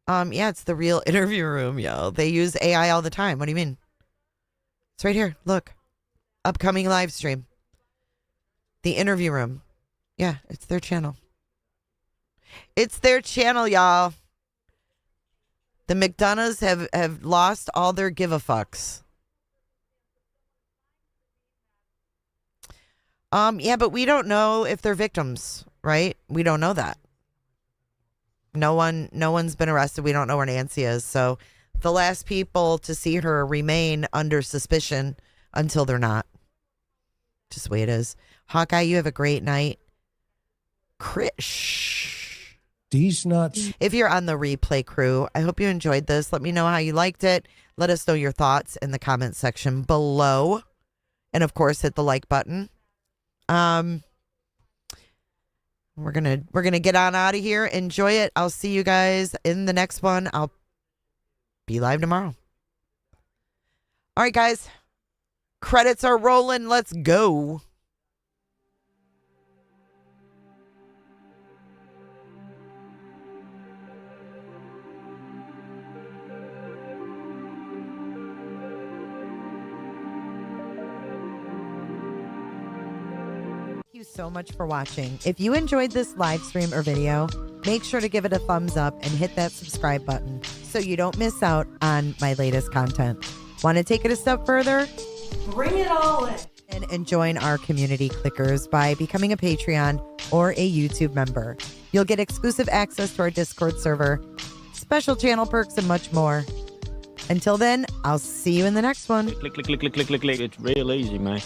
Yeah, it's the real interview room, yo. They use AI all the time. What do you mean? It's right here. Look. Upcoming live stream. The interview room. Yeah, it's their channel. It's their channel, y'all. The McDonoughs have lost all their give-a-fucks. Yeah, but we don't know if they're victims, right? We don't know that. No one's been arrested. We don't know where Nancy is. So the last people to see her remain under suspicion until they're not. Just the way it is. Hawkeye, you have a great night. Krish. These nuts. If you're on the replay crew, I hope you enjoyed this. Let me know how you liked it. Let us know your thoughts in the comment section below. And of course, hit the like button. We're gonna get on out of here. Enjoy it. I'll see you guys in the next one. I'll be live tomorrow. All right, guys. Credits are rolling. Let's go. Thank you so much for watching. If you enjoyed this live stream or video, make sure to give it a thumbs up and hit that subscribe button so you don't miss out on my latest content. Want to take it a step further? Bring it all in. And join our community clickers by becoming a Patreon or a YouTube member. You'll get exclusive access to our Discord server, special channel perks, and much more. Until then, I'll see you in the next one. Click. It's real easy, man.